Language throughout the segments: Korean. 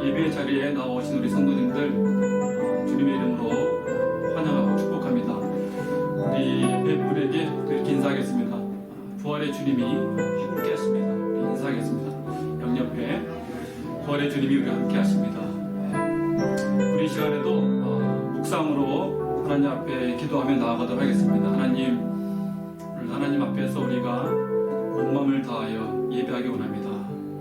예배 자리에 나오신 우리 성도님들 주님의 이름으로 환영하고 축복합니다. 우리 뱃불에게 이렇게 인사하겠습니다. 부활의 주님이 함께 하십니다. 인사하겠습니다. 양옆에 부활의 주님이 우리와 함께 하십니다. 우리 시간에도 묵상으로 하나님 앞에 기도하며 나아가도록 하겠습니다. 하나님 앞에서 우리가 온 마음을 다하여 예배하기 원합니다.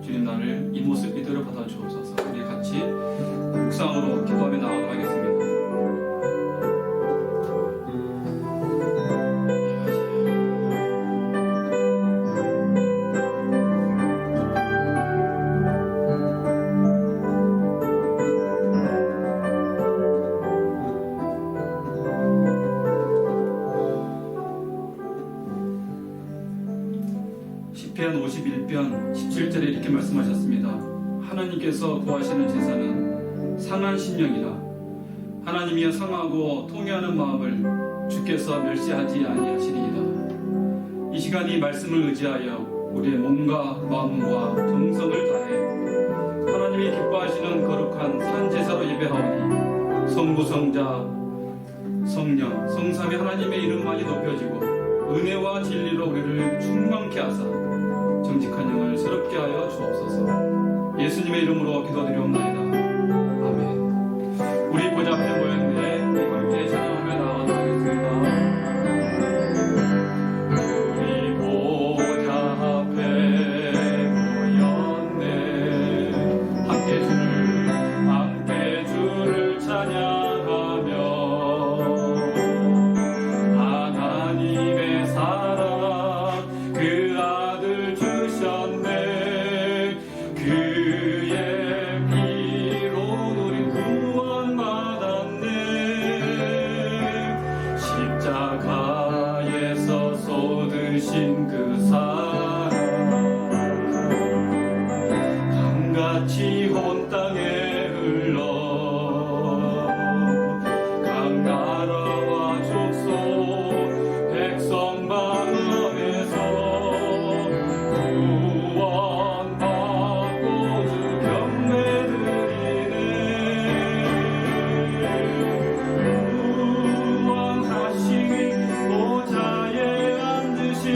주님, 나를 이 모습 이대로 받아주옵소서. 우리 같이 묵상으로 기도하며 나아가도록 하겠습니다. 51편 17절에 이렇게 말씀하셨습니다. 하나님께서 구하시는 제사는 상한 심령이라. 하나님이여 상하고 통회하는 마음을 주께서 멸시하지 아니하시리이다. 이 시간 이 말씀을 의지하여 우리의 몸과 마음과 정성을 다해 하나님이 기뻐하시는 거룩한 산제사로 예배하오니 성부, 성자, 성령, 성삼위 하나님의 이름만이 높여지고 은혜와 진리로 우리를 충만케 하사 정직한 영을 새롭게 하여 주옵소서. 예수님의 이름으로 기도드리옵나이다. 아멘. 우리 보좌 앞에 모였는데 함께 찬양하며 나아가도록 하겠습니다. 우리 보좌 앞에 모였네. 함께 주를 찬양하며 하나님의 사랑 그 아들 주셨네. 그의 피로 우리 구원받았네. 십자가에서 쏟으신 그 사랑 강같이 온 땅에 흘러 강나라와 족속 백성 마음에서 구원받고 주 경배드리네. 구원하시니 보좌에 앉으신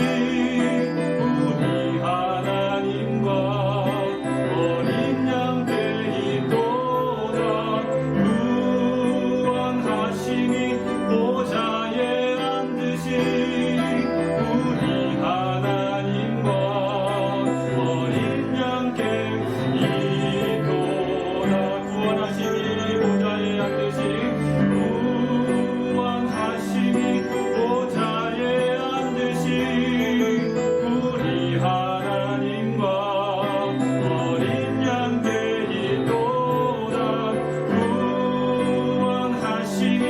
우리 하나님과 어린 양 되있도다. 구원하시니 보좌에 앉으신 우리 하나님과 어린 양 되있도다. 구원하시니 보좌에 앉으신 구원하시니 보좌에 앉으신 우리 하나님과 어린 양 되있도다. 구원하시니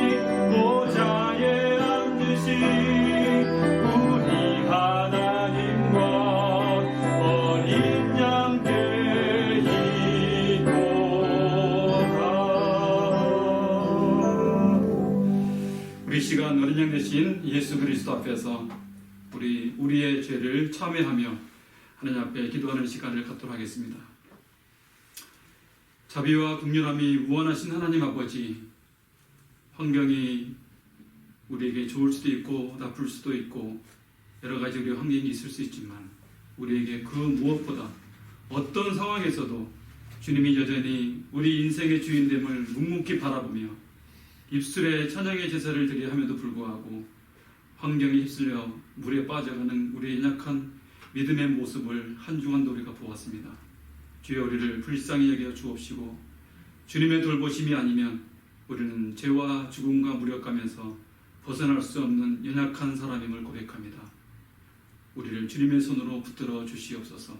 보좌에 앉으신 우리 하나님과 어린 양 되있도다. 우리 시간 어린 양 되신 예수 그리스도 앞에서 우리의 죄를 참회하며 하나님 앞에 기도하는 시간을 갖도록 하겠습니다. 자비와 긍휼함이 무한하신 하나님 아버지, 환경이 우리에게 좋을 수도 있고 나쁠 수도 있고 여러 가지 우리 환경이 있을 수 있지만 우리에게 그 무엇보다 어떤 상황에서도 주님이 여전히 우리 인생의 주인됨을 묵묵히 바라보며 입술에 찬양의 제사를 드려 함에도 불구하고 환경에 휩쓸려 물에 빠져가는 우리의 연약한 믿음의 모습을 한 주간도 우리가 보았습니다. 주여, 우리를 불쌍히 여겨 주옵시고 주님의 돌보심이 아니면 우리는 죄와 죽음과 무력감에서 벗어날 수 없는 연약한 사람임을 고백합니다. 우리를 주님의 손으로 붙들어 주시옵소서.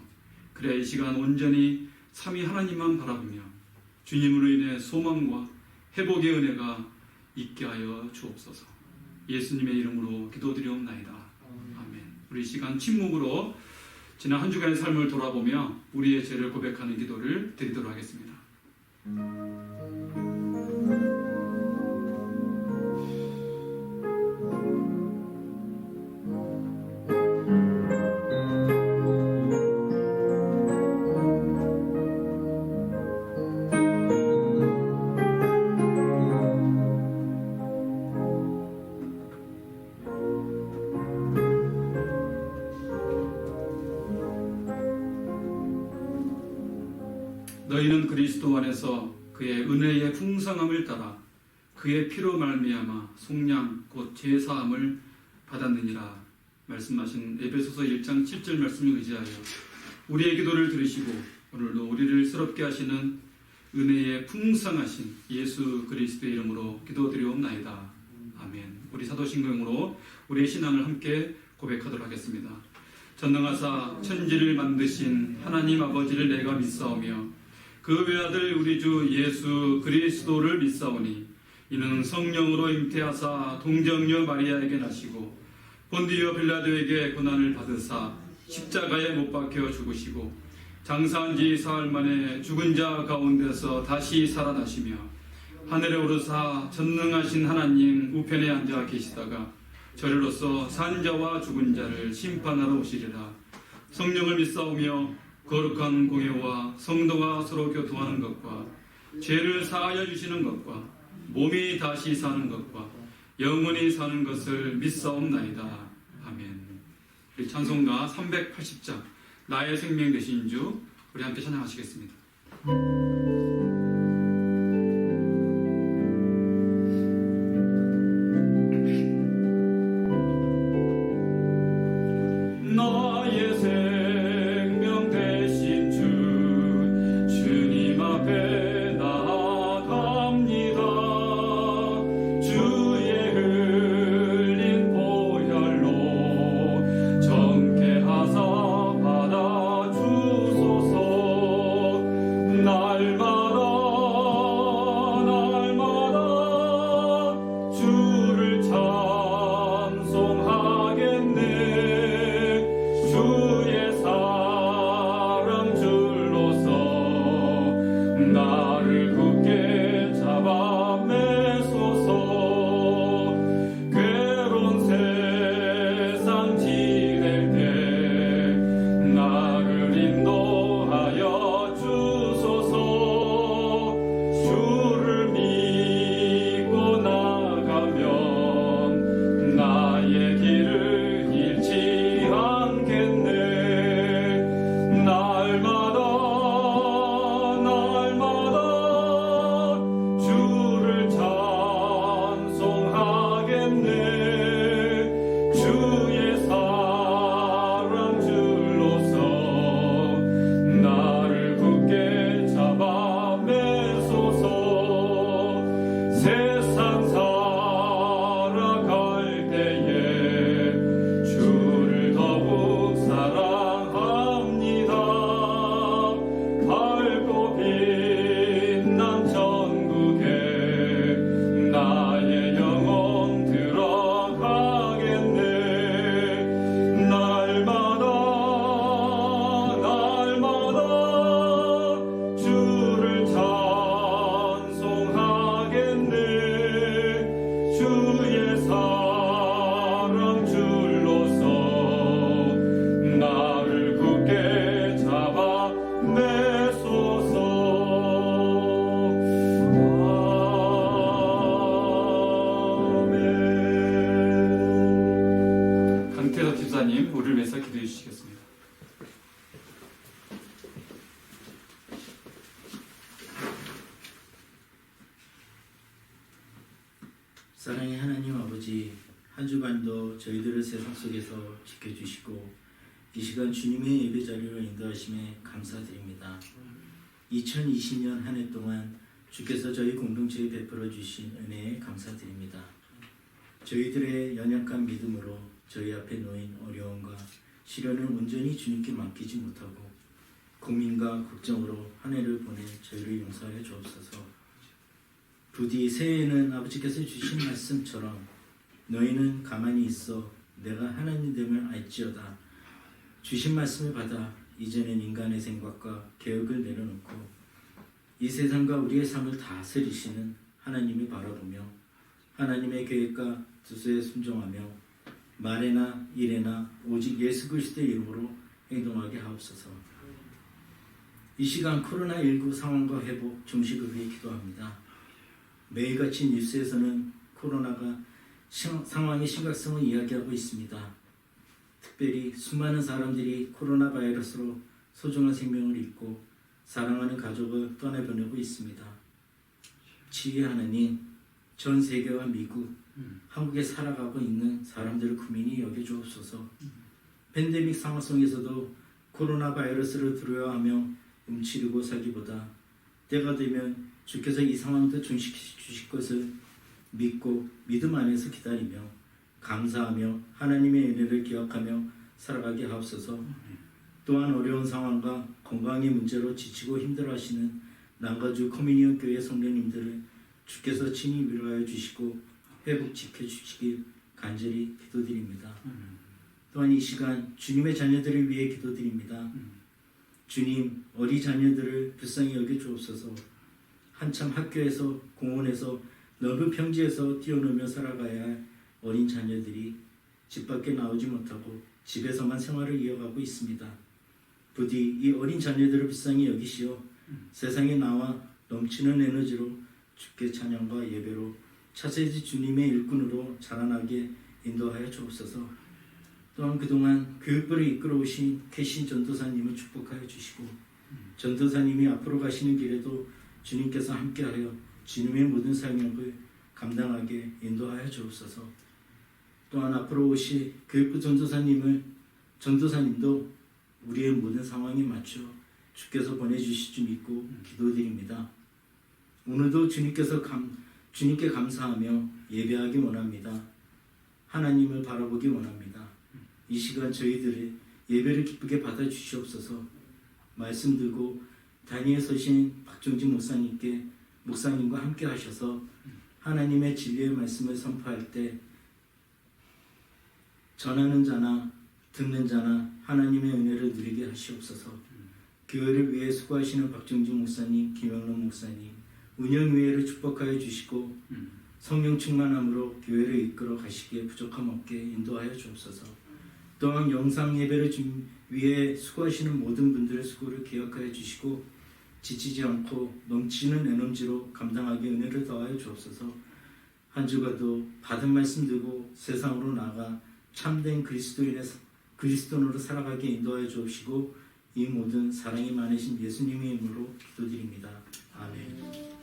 그래야 이 시간 온전히 삼위 하나님만 바라보며 주님으로 인해 소망과 회복의 은혜가 있게 하여 주옵소서. 예수님의 이름으로 기도드리옵나이다. 아멘. 우리 이 시간 침묵으로 지난 한 주간의 삶을 돌아보며 우리의 죄를 고백하는 기도를 드리도록 하겠습니다. 너희는 그리스도 안에서 그의 은혜의 풍성함을 따라 그의 피로 말미암아 속량 곧 제사함을 받았느니라 말씀하신 에베소서 1장 7절 말씀을 의지하여 우리의 기도를 들으시고 오늘도 우리를 새롭게 하시는 은혜의 풍성하신 예수 그리스도의 이름으로 기도드리옵나이다. 아멘. 우리 사도신경으로 우리의 신앙을 함께 고백하도록 하겠습니다. 전능하사 천지를 만드신 하나님 아버지를 내가 믿사오며 그 외아들 우리 주 예수 그리스도를 믿사오니 이는 성령으로 잉태하사 동정녀 마리아에게 나시고 본디오 빌라도에게 고난을 받으사 십자가에 못 박혀 죽으시고 장사한 지 사흘 만에 죽은 자 가운데서 다시 살아나시며 하늘에 오르사 전능하신 하나님 우편에 앉아 계시다가 저리로서 산 자와 죽은 자를 심판하러 오시리라. 성령을 믿사오며 거룩한 공예와 성도가 서로 교통하는 것과 죄를 사하여 주시는 것과 몸이 다시 사는 것과 영원히 사는 것을 믿사옵나이다. 아멘. 우리 찬송가 380장 나의 생명 되신 주 우리 함께 찬양하시겠습니다. 나의 생명 되신 주 주님 앞에 나아갑니다. 주의 흘린 보혈로 정케 하사 받아 주소서. 날마다 주를 찬송하겠네. 주의 사랑 줄로서 나를 굳게 잡아 매소서. 괴로운 세상 지낼 때 나를 인도하여 주소서. 주를 믿고 나가면 나의 길을 잃지 않겠네. 날마다 주를 찬송하겠네. 주의 사랑 줄로서 나를 굳게 잡아 매소서. 세상 살아갈 때에 주를 더욱 사랑합니다. 밝고 빛난 천국에 나의 영혼 들어가겠네. 날마다 주를 찬송하겠네. 주의 사랑 줄로서 나를 굳게 잡아 매소서. 아멘. 강태섭 집사님 우리를 위해서 기도해 주시겠습니다. 사랑의 하나님 아버지, 한 주간도 저희들을 세상 속에서 지켜주시고 이 시간 주님의 예배 자리로 인도하심에 감사드립니다. 2020년 한 해 동안 주께서 저희 공동체에 베풀어 주신 은혜에 감사드립니다. 저희들의 연약한 믿음으로 저희 앞에 놓인 어려움과 시련을 온전히 주님께 맡기지 못하고 고민과 걱정으로 한 해를 보낸 저희를 용서하여 주옵소서. 부디 새해에는 아버지께서 주신 말씀처럼 너희는 가만히 있어 내가 하나님됨을 알지어다. 주신 말씀을 받아 이제는 인간의 생각과 계획을 내려놓고 이 세상과 우리의 삶을 다스리시는 하나님을 바라보며 하나님의 계획과 뜻에 순종하며 말에나 일에나 오직 예수 그리스도의 이름으로 행동하게 하옵소서. 이 시간 코로나19 상황과 회복 종식을 위해 기도합니다. 매일같이 뉴스에서는 코로나가 상황의 심각성을 이야기하고 있습니다. 특별히 수많은 사람들이 코로나 바이러스로 소중한 생명을 잃고 사랑하는 가족을 떠나보내고 있습니다. 지혜 하나님, 전 세계와 미국, 한국에 살아가고 있는 사람들을 구민히 여겨주옵소서. 팬데믹 상황 속에서도 코로나 바이러스를 두려워하며 움츠리고 살기보다 때가 되면 주께서 이 상황도 종식해 주실 것을 믿고 믿음 안에서 기다리며 감사하며 하나님의 은혜를 기억하며 살아가게 하옵소서. 또한 어려운 상황과 건강의 문제로 지치고 힘들어하시는 남가주 커뮤니언 교회 성도님들을 주께서 친히 위로하여 주시고 회복 지켜주시길 간절히 기도드립니다. 또한 이 시간 주님의 자녀들을 위해 기도드립니다. 주님, 어린 자녀들을 불쌍히 여겨 주옵소서. 한참 학교에서 공원에서 넓은 평지에서 뛰어놀며 살아가야 할 어린 자녀들이 집 밖에 나오지 못하고 집에서만 생활을 이어가고 있습니다. 부디 이 어린 자녀들을 불쌍히 여기시어 세상에 나와 넘치는 에너지로 주께 찬양과 예배로 차세지 주님의 일꾼으로 자라나게 인도하여 주옵소서. 또한 그동안 교육부를 이끌어 오신 캐신 전도사님을 축복하여 주시고 전도사님이 앞으로 가시는 길에도 주님께서 함께하여 주님의 모든 사명을 감당하게 인도하여 주옵소서. 또한 앞으로 오실 교육부 전도사님도 우리의 모든 상황에 맞춰 주께서 보내주실 줄 믿고 기도드립니다. 오늘도 주님께 감사하며 예배하기 원합니다. 하나님을 바라보기 원합니다. 이 시간 저희들의 예배를 기쁘게 받아주시옵소서. 말씀 들고 단위에 서신 박종진 목사님과 함께 하셔서 하나님의 진리의 말씀을 선포할 때 전하는 자나 듣는 자나 하나님의 은혜를 누리게 하시옵소서. 교회를 위해 수고하시는 박종진 목사님, 김영론 목사님, 운영위회를 축복하여 주시고 성령 충만함으로 교회를 이끌어 가시기에 부족함 없게 인도하여 주옵소서. 또한 영상 예배를 위해 수고하시는 모든 분들의 수고를 기억하여 주시고 지치지 않고 넘치는 에너지로 감당하기 은혜를 더하여 주옵소서. 한 주가도 받은 말씀 들고 세상으로 나가 참된 그리스도인으로 살아가게 인도하여 주옵시고 이 모든 사랑이 많으신 예수님의 이름으로 기도드립니다. 아멘.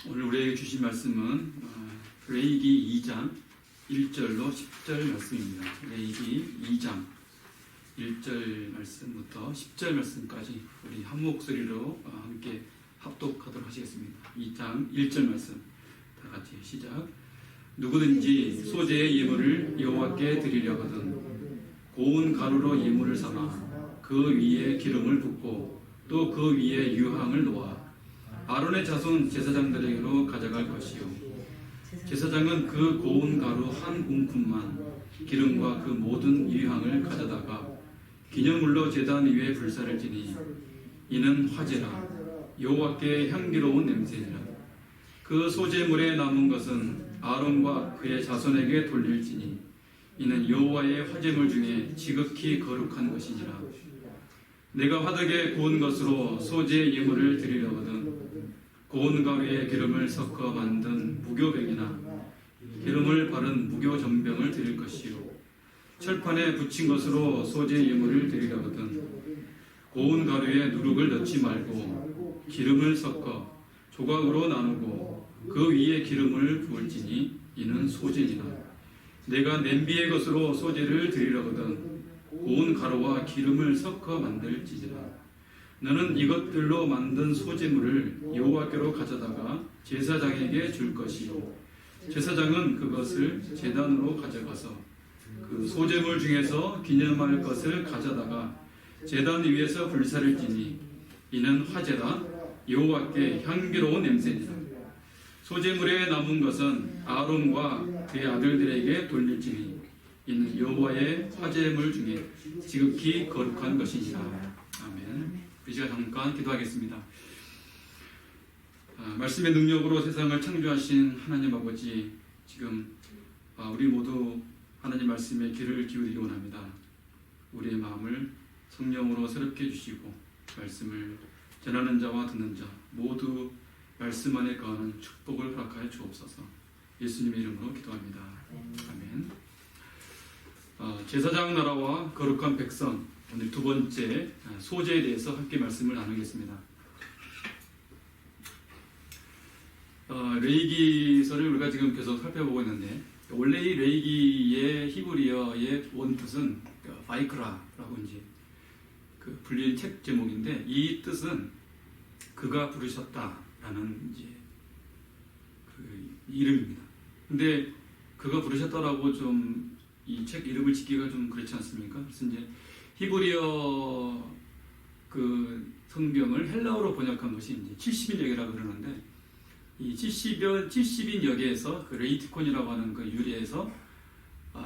오늘 우리에게 주신 말씀은 레위기 2장 1절로 10절 말씀입니다. 레위기 2장 1절 말씀부터 10절 말씀까지 우리 한 목소리로 함께 합독하도록 하시겠습니다. 2장 1절 말씀 다 같이 시작. 누구든지 소재의 예물을 여호와께 드리려거든 고운 가루로 예물을 삼아 그 위에 기름을 붓고 또 그 위에 유향을 놓아 아론의 자손 제사장들에게로 가져갈 것이요 제사장은 그 고운 가루 한 움큼만 기름과 그 모든 유향을 가져다가 기념물로 제단 위에 불사를 지니 이는 화제라 여호와께 향기로운 냄새니라. 그 소재물에 남은 것은 아론과 그의 자손에게 돌릴지니 이는 여호와의 화제물 중에 지극히 거룩한 것이니라. 내가 화덕에 구운 것으로 소재 예물을 드리려거든 고운 가루에 기름을 섞어 만든 무교병이나 기름을 바른 무교전병을 드릴 것이요 철판에 붙인 것으로 소재 예물을 드리려거든 고운 가루에 누룩을 넣지 말고 기름을 섞어 조각으로 나누고 그 위에 기름을 부을지니 이는 소제니라. 내가 냄비의 것으로 소제를 드리려거든 고운 가루와 기름을 섞어 만들지니라. 너는 이것들로 만든 소제물을 여호와께로 가져다가 제사장에게 줄 것이요 제사장은 그것을 제단으로 가져가서 그 소제물 중에서 기념할 것을 가져다가 제단 위에서 불사를 지니 이는 화제라 여호와께 향기로운 냄새니라. 소제물에 남은 것은 아론과 그의 아들들에게 돌릴지니 이는 여호와의 화제물 중에 지극히 거룩한 것이니라. 아멘. 우리 시간 잠깐 기도하겠습니다. 말씀의 능력으로 세상을 창조하신 하나님 아버지, 지금 우리 모두 하나님 말씀에 귀를 기울이기 원합니다. 우리의 마음을 성령으로 새롭게 해주시고 말씀을 전하는 자와 듣는 자 모두 말씀 안에 거하는 축복을 허락하여 주옵소서. 예수님의 이름으로 기도합니다. 아멘. 제사장 나라와 거룩한 백성, 오늘 두 번째 소제에 대해서 함께 말씀을 나누겠습니다. 레위기서를 우리가 지금 계속 살펴보고 있는데, 원래 이 레위기의 히브리어의 원뜻은 바이크라라고 이제 불린 책 제목인데, 이 뜻은 그가 부르셨다라는 이제 이름입니다. 근데 그가 부르셨다라고 좀 이 책 이름을 짓기가 좀 그렇지 않습니까? 그래서 이제 히브리어 성경을 헬라어로 번역한 것이 이제 70인역이라고 그러는데, 이 70인 역에서 그 레이티콘이라고 하는 그 유래에서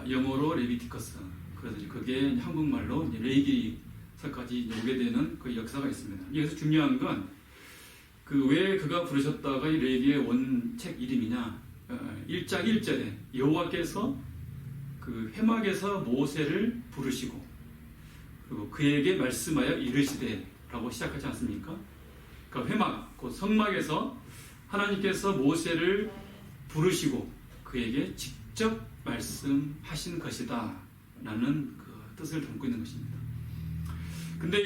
영어로 레비티커스, 그래서 그게 한국말로 이제 레이기서까지 오게 되는 그 역사가 있습니다. 여기서 중요한 건 왜 그가 부르셨다가 이 레이기의 원책 이름이냐? 1장 1절에 여호와께서 그 회막에서 모세를 부르시고 그리고 그에게 말씀하여 이르시되라고 시작하지 않습니까? 그러니까 회막, 곧 성막에서 하나님께서 모세를 부르시고 그에게 직접 말씀하신 것이다 라는 그 뜻을 담고 있는 것입니다. 근데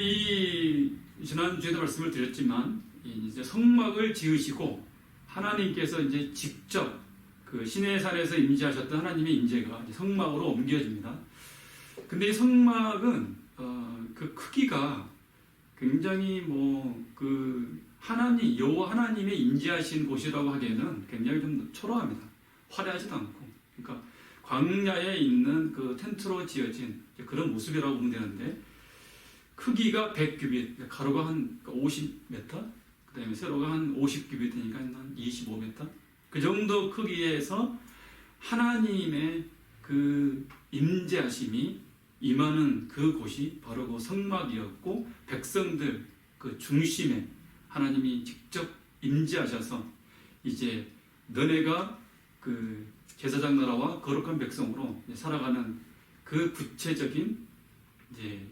지난주에도 말씀을 드렸지만 이제 성막을 지으시고 하나님께서 이제 직접 그 시내산에서 임재하셨던 하나님의 임재가 이제 성막으로 옮겨집니다. 근데 이 성막은 그 크기가 굉장히 여호와 하나님의 임재하신 곳이라고 하기에는 굉장히 좀 초라합니다. 화려하지도 않고, 그러니까 광야에 있는 그 텐트로 지어진 그런 모습이라고 보면 되는데, 크기가 100규빗, 가로가 한 50m, 그 다음에 세로가 한 50규빗이니까 한 25m, 그 정도 크기에서 하나님의 그 임재하심이 임하는 그 곳이 바로 그 성막이었고, 백성들 그 중심에 하나님이 직접 임재하셔서 이제 너네가 그 제사장 나라와 거룩한 백성으로 살아가는 그 구체적인 이제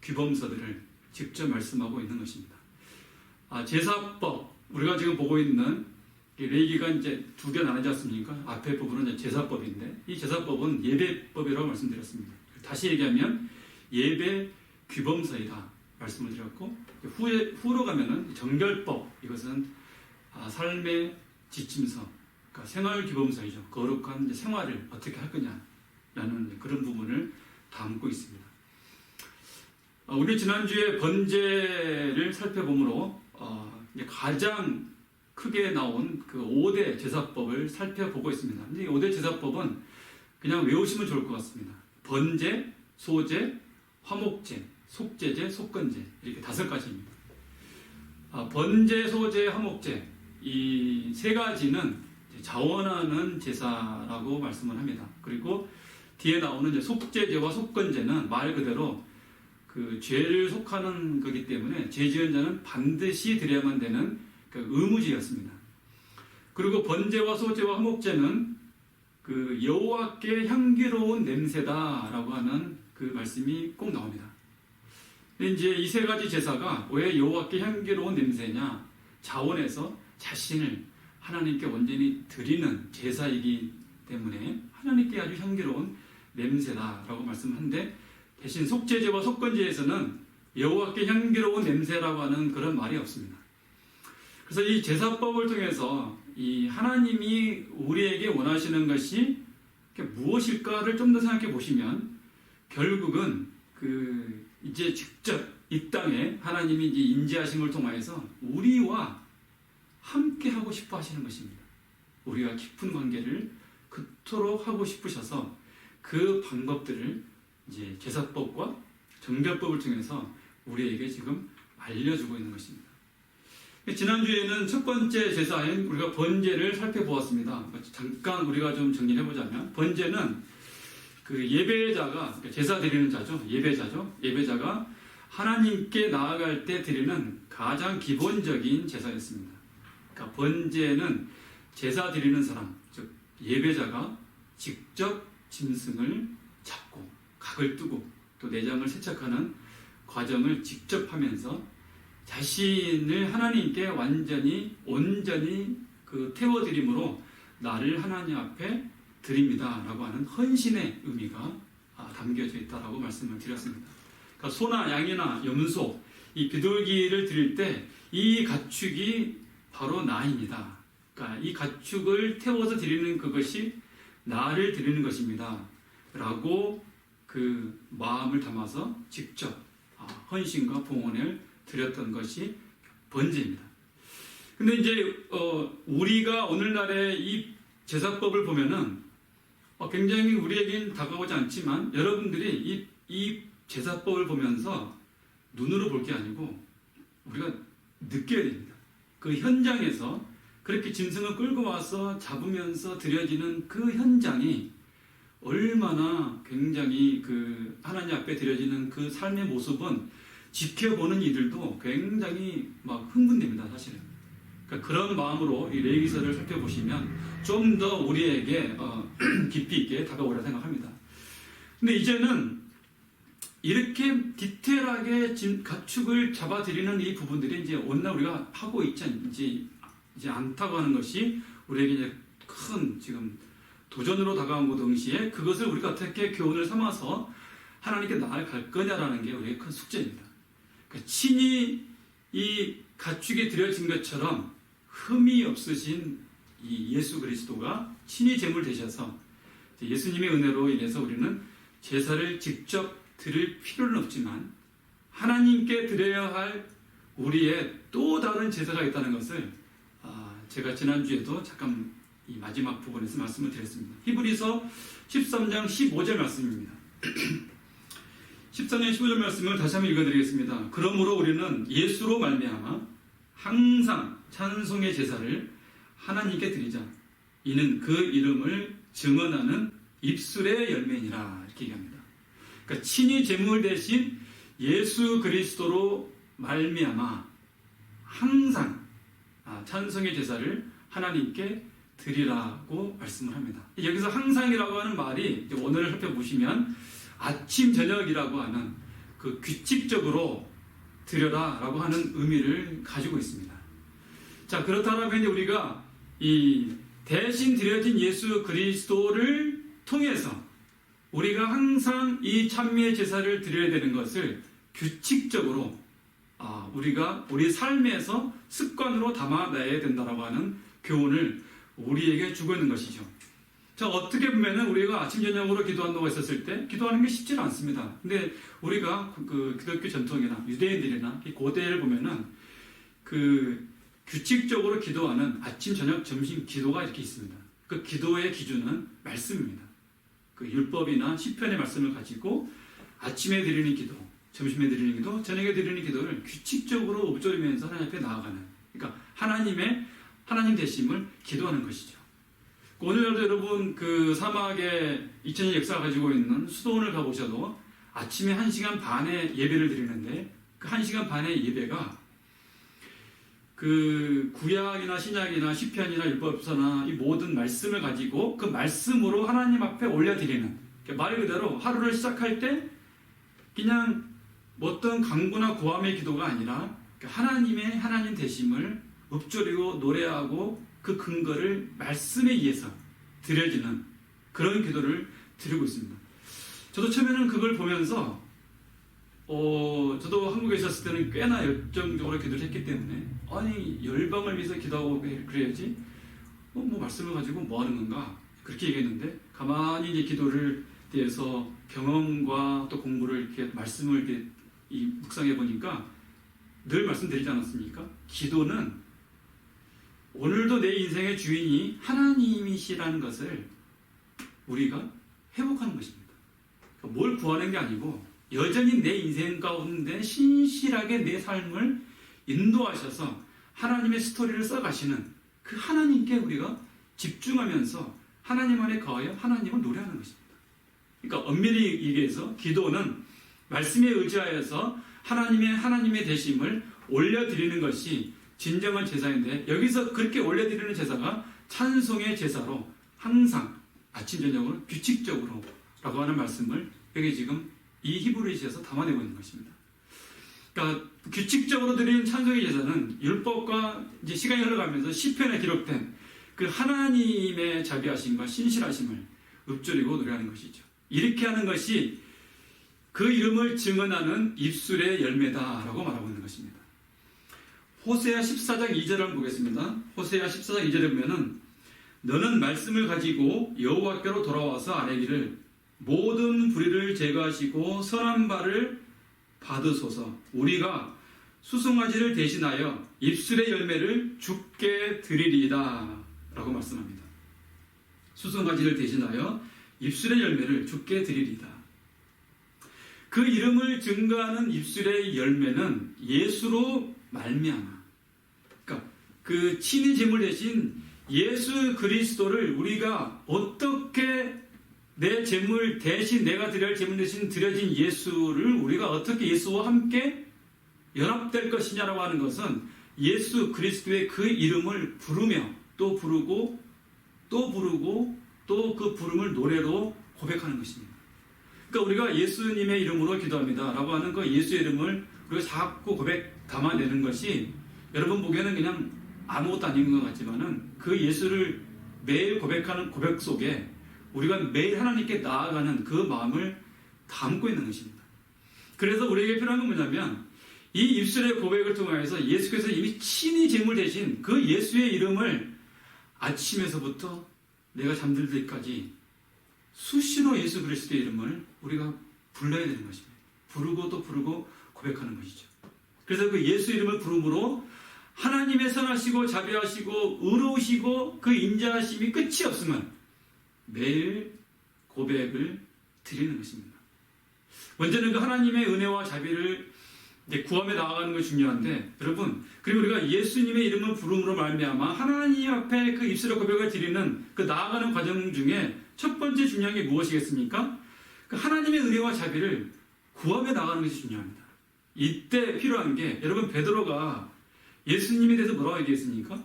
규범서들을 직접 말씀하고 있는 것입니다. 제사법, 우리가 지금 보고 있는 레위기가 이제 두 개 나누지 않습니까? 앞에 부분은 이제 제사법인데, 이 제사법은 예배법이라고 말씀드렸습니다. 다시 얘기하면 예배 규범서이다 말씀을 드렸고, 후로 가면은 정결법, 이것은 삶의 지침서, 그러니까 생활 규범서이죠. 거룩한 이제 생활을 어떻게 할 거냐라는 그런 부분을 담고 있습니다. 우리 지난주에 번제를 살펴보므로 이제 가장 크게 나온 그 5대 제사법을 살펴보고 있습니다. 근데 이 5대 제사법은 그냥 외우시면 좋을 것 같습니다. 번제, 소제, 화목제, 속제제, 속건제, 이렇게 5가지입니다. 번제, 소제, 화목제, 이 3가지는 자원하는 제사라고 말씀을 합니다. 그리고 뒤에 나오는 이제 속제제와 속건제는 말 그대로 그 죄를 속하는 거기 때문에 죄 지은 자는 반드시 드려야만 되는 그 의무제였습니다. 그리고 번제와 소제와 화목제는 그 여호와께 향기로운 냄새다라고 하는 그 말씀이 꼭 나옵니다. 근데 이제 이 3가지 제사가 왜 여호와께 향기로운 냄새냐? 자원해서 자신을 하나님께 온전히 드리는 제사이기 때문에 하나님께 아주 향기로운 냄새다라고 말씀하는데, 대신 속제제와 속건제에서는 여호와께 향기로운 냄새라고 하는 그런 말이 없습니다. 그래서 이 제사법을 통해서 이 하나님이 우리에게 원하시는 것이 무엇일까를 좀 더 생각해 보시면 결국은 이제 직접 이 땅에 하나님이 이제 인지하심을 통하여서 우리와 함께 하고 싶어 하시는 것입니다. 우리가 깊은 관계를 그토록 하고 싶으셔서 그 방법들을 이제 제사법과 정결법을 통해서 우리에게 지금 알려주고 있는 것입니다. 지난주에는 첫 번째 제사인 우리가 번제를 살펴보았습니다. 잠깐 우리가 좀 정리를 해보자면 번제는 그 예배자가 제사 드리는 자죠. 예배자가 하나님께 나아갈 때 드리는 가장 기본적인 제사였습니다. 그러니까 번제는 제사 드리는 사람, 즉 예배자가 직접 짐승을 잡고 각을 뜨고 또 내장을 세척하는 과정을 직접 하면서 자신을 하나님께 온전히 태워드림으로 나를 하나님 앞에 드립니다라고 하는 헌신의 의미가 담겨져 있다라고 말씀을 드렸습니다. 그러니까 소나 양이나 염소, 이 비둘기를 드릴 때 이 가축이 바로 나입니다. 그러니까 이 가축을 태워서 드리는 그것이 나를 드리는 것입니다. 라고 그 마음을 담아서 직접 헌신과 봉헌을 드렸던 것이 번제입니다. 근데 이제 우리가 오늘날의 이 제사법을 보면은 굉장히 우리에겐 다가오지 않지만 여러분들이 이 제사법을 보면서 눈으로 볼 게 아니고 우리가 느껴야 됩니다. 그 현장에서 그렇게 짐승을 끌고 와서 잡으면서 드려지는 그 현장이 얼마나 굉장히 그 하나님 앞에 드려지는 그 삶의 모습은 지켜보는 이들도 굉장히 막 흥분됩니다, 사실은. 그러니까 그런 마음으로 이 레위기서를 살펴보시면 좀 더 우리에게 깊이 있게 다가오라 생각합니다. 근데 이제는 이렇게 디테일하게 가축을 잡아드리는 이 부분들이 이제 오늘날 우리가 하고 있지 않다고 하는 것이 우리에게 이제 큰 지금 도전으로 다가온 것 동시에 그것을 우리가 어떻게 교훈을 삼아서 하나님께 나아갈 거냐라는 게 우리의 큰 숙제입니다. 그러니까 친히 이 가축이 드려진 것처럼 흠이 없으신 이 예수 그리스도가 친히 제물 되셔서 예수님의 은혜로 인해서 우리는 제사를 직접 드릴 필요는 없지만 하나님께 드려야 할 우리의 또 다른 제사가 있다는 것을 제가 지난주에도 잠깐 이 마지막 부분에서 말씀을 드렸습니다. 히브리서 13장 15절 말씀입니다. 13장 15절 말씀을 다시 한번 읽어드리겠습니다. 그러므로 우리는 예수로 말미암아 항상 찬송의 제사를 하나님께 드리자. 이는 그 이름을 증언하는 입술의 열매니라. 이렇게 얘기합니다. 그러니까 친히 제물 대신 예수 그리스도로 말미암아 항상 찬송의 제사를 하나님께 드리라고 말씀을 합니다. 여기서 항상이라고 하는 말이 오늘 살펴보시면 아침 저녁이라고 하는 그 규칙적으로 드려라라고 하는 의미를 가지고 있습니다. 자, 그렇다면 이제 우리가 이 대신 드려진 예수 그리스도를 통해서 우리가 항상 이 찬미의 제사를 드려야 되는 것을 규칙적으로 우리가 우리 삶에서 습관으로 담아내야 된다라고 하는 교훈을 우리에게 주고 있는 것이죠. 자, 어떻게 보면은 우리가 아침 저녁으로 기도한다고 했었을 때 기도하는 게 쉽지 않습니다. 근데 우리가 그 기독교 전통이나 유대인들이나 고대를 보면은 그 규칙적으로 기도하는 아침 저녁 점심 기도가 이렇게 있습니다. 그 기도의 기준은 말씀입니다. 그 율법이나 시편의 말씀을 가지고 아침에 드리는 기도, 점심에 드리는 기도, 저녁에 드리는 기도를 규칙적으로 읊조리면서 하나님 앞에 나아가는, 그러니까 하나님 되심을 기도하는 것이죠. 오늘날도 여러분 그 사막의 2000년 역사가 가지고 있는 수도원을 가보셔도 아침에 1시간 반의 예배를 드리는데 그 1시간 반의 예배가 그 구약이나 신약이나 시편이나 율법서나 이 모든 말씀을 가지고 그 말씀으로 하나님 앞에 올려드리는, 말 그대로 하루를 시작할 때 그냥 어떤 간구나 고함의 기도가 아니라 하나님 되심을 읊조리고 노래하고 그 근거를 말씀에 의해서 드려지는 그런 기도를 드리고 있습니다. 저도 처음에는 그걸 보면서 저도 한국에 있었을 때는 꽤나 열정적으로 기도를 했기 때문에 아니 열방을 위해서 기도하고 그래야지 뭐 말씀을 가지고 뭐 하는 건가 그렇게 얘기했는데 가만히 이제 기도를 대해서 경험과 또 공부를 이렇게 말씀을 이렇게 묵상해 보니까 늘 말씀드리지 않았습니까? 기도는 오늘도 내 인생의 주인이 하나님이시라는 것을 우리가 회복하는 것입니다. 그러니까 뭘 구하는 게 아니고 여전히 내 인생 가운데 신실하게 내 삶을 인도하셔서 하나님의 스토리를 써가시는 그 하나님께 우리가 집중하면서 하나님 안에 거하여 하나님을 노래하는 것입니다. 그러니까 엄밀히 얘기해서 기도는 말씀에 의지하여서 하나님의 대심을 올려드리는 것이 진정한 제사인데 여기서 그렇게 올려드리는 제사가 찬송의 제사로 항상 아침 저녁으로 규칙적으로 라고 하는 말씀을 여기 지금 이 히브리서에서 담아내고 있는 것입니다. 그러니까 규칙적으로 드리는 찬송의 제사는 율법과 이제 시간이 흘러가면서 시편에 기록된 그 하나님의 자비하심과 신실하심을 읊조리고 노래하는 것이죠. 이렇게 하는 것이 그 이름을 증언하는 입술의 열매다라고 말하고 있는 것입니다. 호세아 14장 2절을 보겠습니다. 호세아 14장 2절에 보면은 너는 말씀을 가지고 여호와께로 돌아와서 아뢰기를 모든 불의를 제거하시고 선한 바를 받으소서. 우리가 수송아지를 대신하여 입술의 열매를 주께 드리리이다 라고 말씀합니다. 수송아지를 대신하여 입술의 열매를 주께 드리리이다. 그 이름을 증거하는 입술의 열매는 예수로 말미암아. 그러니까 그 친히 제물 대신 예수 그리스도를 우리가 어떻게 내 제물 대신 내가 드려야 할 제물 대신 드려진 예수를 우리가 어떻게 예수와 함께 연합될 것이냐라고 하는 것은 예수 그리스도의 그 이름을 부르며 또 부르고 또 부르고 또 그 부름을 노래로 고백하는 것입니다. 그러니까 우리가 예수님의 이름으로 기도합니다 라고 하는 그 예수의 이름을 우리가 자꾸 담아내는 것이 여러분 보기에는 그냥 아무것도 아닌 것 같지만은 그 예수를 매일 고백하는 고백 속에 우리가 매일 하나님께 나아가는 그 마음을 담고 있는 것입니다. 그래서 우리에게 필요한 건 뭐냐면 이 입술의 고백을 통해서 예수께서 이미 친히 제물 대신 그 예수의 이름을 아침에서부터 내가 잠들 때까지 수시로 예수 그리스도의 이름을 우리가 불러야 되는 것입니다. 부르고 또 부르고 고백하는 것이죠. 그래서 그 예수 이름을 부름으로 하나님의 선하시고 자비하시고 의로우시고 그 인자하심이 끝이 없으면 매일 고백을 드리는 것입니다. 먼저는 그 하나님의 은혜와 자비를 구하며 나아가는 것이 중요한데 여러분 그리고 우리가 예수님의 이름을 부름으로 말미암아 하나님 앞에 그 입술의 고백을 드리는 그 나아가는 과정 중에 첫 번째 중요한 게 무엇이겠습니까? 그 하나님의 은혜와 자비를 구하며 나아가는 것이 중요합니다. 이때 필요한 게 여러분 베드로가 예수님에 대해서 뭐라고 얘기했습니까?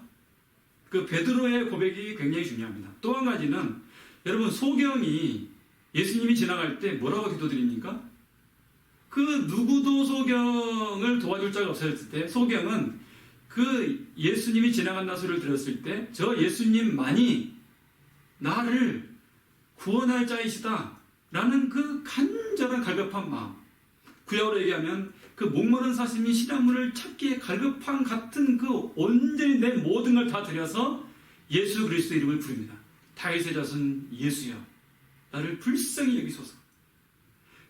그 베드로의 고백이 굉장히 중요합니다. 또 한 가지는 여러분 소경이 예수님이 지나갈 때 뭐라고 기도드립니까? 그 누구도 소경을 도와줄 자가 없었을 때 소경은 그 예수님이 지나간다 소리를 들었을 때 저 예수님만이 나를 구원할 자이시다 라는 그 간절한 갈급한 마음, 구약으로 얘기하면 그 목마른 사슴이 시냇물을 찾기에 갈급한 같은 그 온전히 내 모든 걸 다 들여서 예수 그리스도 이름을 부릅니다. 다윗의 자손 예수여 나를 불쌍히 여기소서.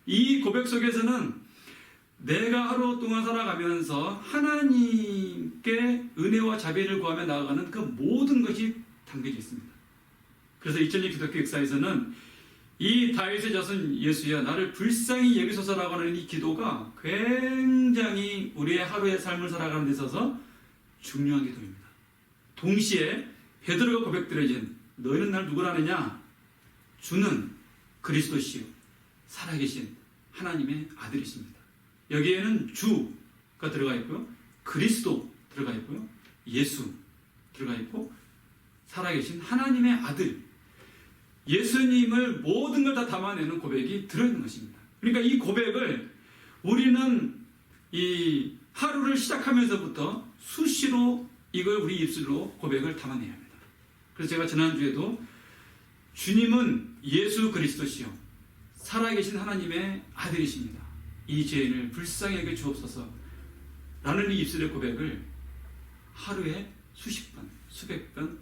이 고백 속에서는 내가 하루 동안 살아가면서 하나님께 은혜와 자비를 구하며 나아가는 그 모든 것이 담겨져 있습니다. 그래서 2000년 기독교 역사에서는 이 다윗의 자손 예수여 나를 불쌍히 여기소서라고 하는 이 기도가 굉장히 우리의 하루의 삶을 살아가는 데 있어서 중요한 기도입니다. 동시에 베드로가 고백드려진 너희는 날 누구라 하느냐? 주는 그리스도시요 살아계신 하나님의 아들이십니다. 여기에는 주가 들어가 있고요. 그리스도 들어가 있고요. 예수 들어가 있고 살아계신 하나님의 아들 예수님을 모든 걸 다 담아내는 고백이 들어있는 것입니다. 그러니까 이 고백을 우리는 이 하루를 시작하면서부터 수시로 이걸 우리 입술로 고백을 담아내야 합니다. 그래서 제가 지난주에도 주님은 예수 그리스도시요 살아계신 하나님의 아들이십니다. 이 죄인을 불쌍히 여겨 주옵소서 라는 이 입술의 고백을 하루에 수십 번, 수백 번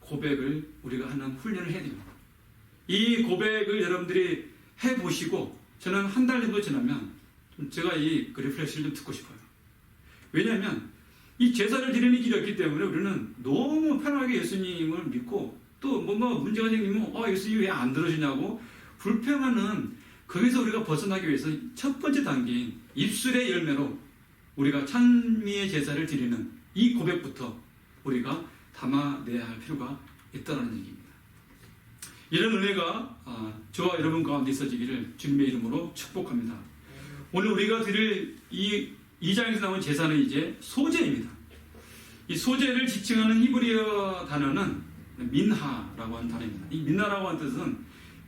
고백을 우리가 하는 훈련을 해야 됩니다. 이 고백을 여러분들이 해보시고 저는 한 달 정도 지나면 제가 이 리플렉션을 좀 듣고 싶어요. 왜냐하면 이 제사를 드리는 길이 없기 때문에 우리는 너무 편하게 예수님을 믿고 또 뭔가 문제가 생기면 예수님이 왜 안 들어주냐고 불평하는 거기서 우리가 벗어나기 위해서 첫 번째 단계인 입술의 열매로 우리가 찬미의 제사를 드리는 이 고백부터 우리가 담아내야 할 필요가 있다는 얘기입니다. 이런 은혜가 저와 여러분 가운데 있어지기를 주님의 이름으로 축복합니다. 오늘 우리가 드릴 이 2장에서 나온 제사는 이제 소제입니다. 이 소제를 지칭하는 히브리어 단어는 민하라고 하는 단어입니다. 이 민하라고 하는 뜻은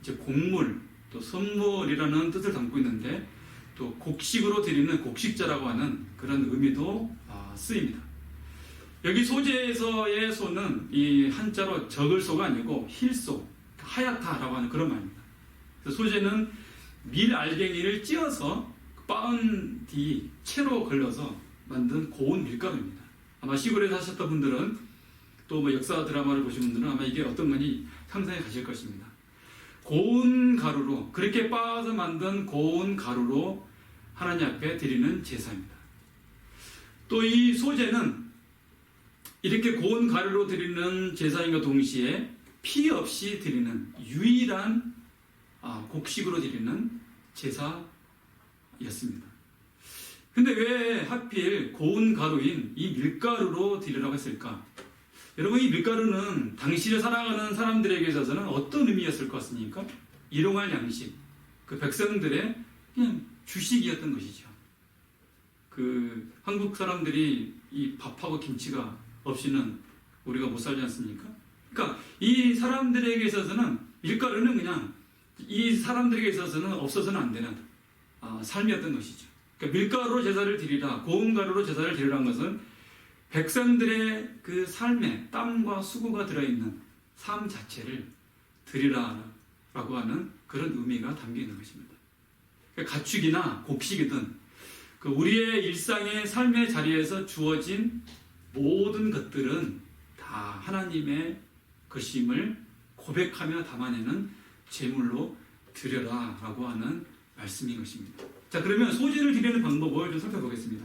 이제 곡물, 또 선물이라는 뜻을 담고 있는데 또 곡식으로 드리는 곡식자라고 하는 그런 의미도 쓰입니다. 여기 소제에서의 소는 이 한자로 적을 소가 아니고 힐소, 하얗다라고 하는 그런 말입니다. 그래서 소제는 밀 알갱이를 찧어서 빻은 뒤 채로 걸러서 만든 고운 밀가루입니다. 아마 시골에 사셨던 분들은 또 뭐 역사 드라마를 보신 분들은 아마 이게 어떤 건지 상상해 가실 것입니다. 고운 가루로 그렇게 빻아서 만든 고운 가루로 하나님 앞에 드리는 제사입니다. 또 이 소제는 이렇게 고운 가루로 드리는 제사인과 동시에 피 없이 드리는 유일한 곡식으로 드리는 제사였습니다. 근데 왜 하필 고운 가루인 이 밀가루로 드리라고 했을까? 여러분, 이 밀가루는 당시에 살아가는 사람들에게 있어서는 어떤 의미였을 것 같습니까? 일용할 양식, 그 백성들의 그냥 주식이었던 것이죠. 그 한국 사람들이 이 밥하고 김치가 없이는 우리가 못 살지 않습니까? 그러니까 이 사람들에게 있어서는 밀가루는 그냥 이 사람들에게 있어서는 없어서는 안 되는 삶이었던 것이죠. 그러니까 밀가루로 제사를 드리라, 고운 가루로 제사를 드리라는 것은 백성들의 그 삶에 땀과 수고가 들어있는 삶 자체를 드리라라고 하는 그런 의미가 담겨 있는 것입니다. 그러니까 가축이나 곡식이든 그 우리의 일상의 삶의 자리에서 주어진 모든 것들은 다 하나님의 것임을 고백하며 담아내는 제물로 드려라라고 하는 말씀인 것입니다. 자, 그러면 소제를 드리는 방법을 좀 살펴보겠습니다.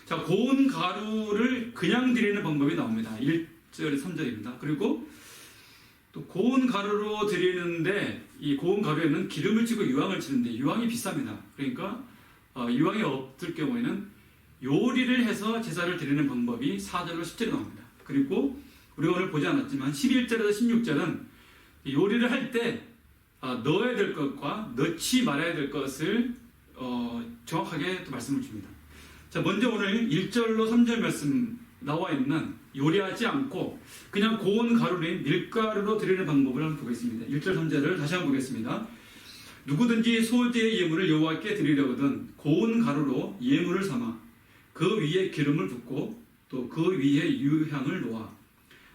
자, 고운 가루를 그냥 드리는 방법이 나옵니다. 1절, 3절입니다. 그리고 또 고운 가루로 드리는데 이 고운 가루에는 기름을 치고 유황을 치는데 유황이 비쌉니다. 그러니까 유황이 없을 경우에는 요리를 해서 제사를 드리는 방법이 4절로 10절에 나옵니다. 그리고 우리가 오늘 보지 않았지만 11절에서 16절은 요리를 할 때 넣어야 될 것과 넣지 말아야 될 것을 정확하게 또 말씀을 줍니다. 자, 먼저 오늘 1절로 3절 말씀 나와 있는 요리하지 않고 그냥 고운 가루인 밀가루로 드리는 방법을 한번 보겠습니다. 1절 3절을 다시 한번 보겠습니다. 누구든지 소제의 예물을 여호와께 드리려거든 고운 가루로 예물을 삼아 그 위에 기름을 붓고 또 그 위에 유향을 놓아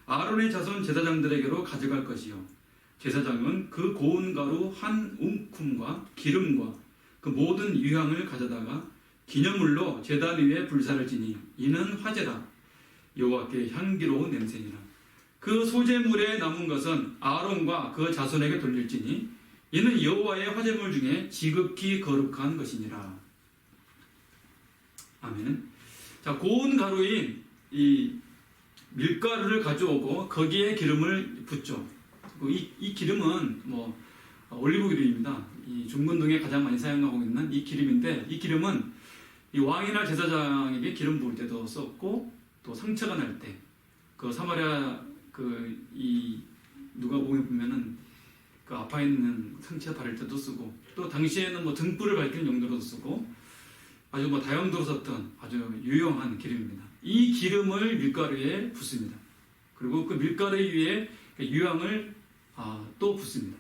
아론의 자손 제사장들에게로 가져갈 것이요 제사장은 그 고운 가루 한 움큼과 기름과 그 모든 유향을 가져다가 기념물로 제단 위에 불사를 지니 이는 화제라 여호와께 향기로운 냄새니라. 그 소제물에 남은 것은 아론과 그 자손에게 돌릴지니 이는 여호와의 화제물 중에 지극히 거룩한 것이니라. 아멘. 자, 고운 가루인 이 밀가루를 가져오고 거기에 기름을 붓죠. 이 기름은 올리브 기름입니다. 이 중건동에 가장 많이 사용하고 있는 이 기름인데 이 기름은 이 왕이나 제사장에게 기름 부을 때도 썼고 또 상처가 날 때 그 사마리아 누가 보면은 그 아파 있는 상처 바를 때도 쓰고 또 당시에는 등불을 밝히는 용도로도 쓰고 아주 다용도로 썼던 아주 유용한 기름입니다. 이 기름을 밀가루에 붓습니다. 그리고 그 밀가루 위에 유황을 또 붓습니다.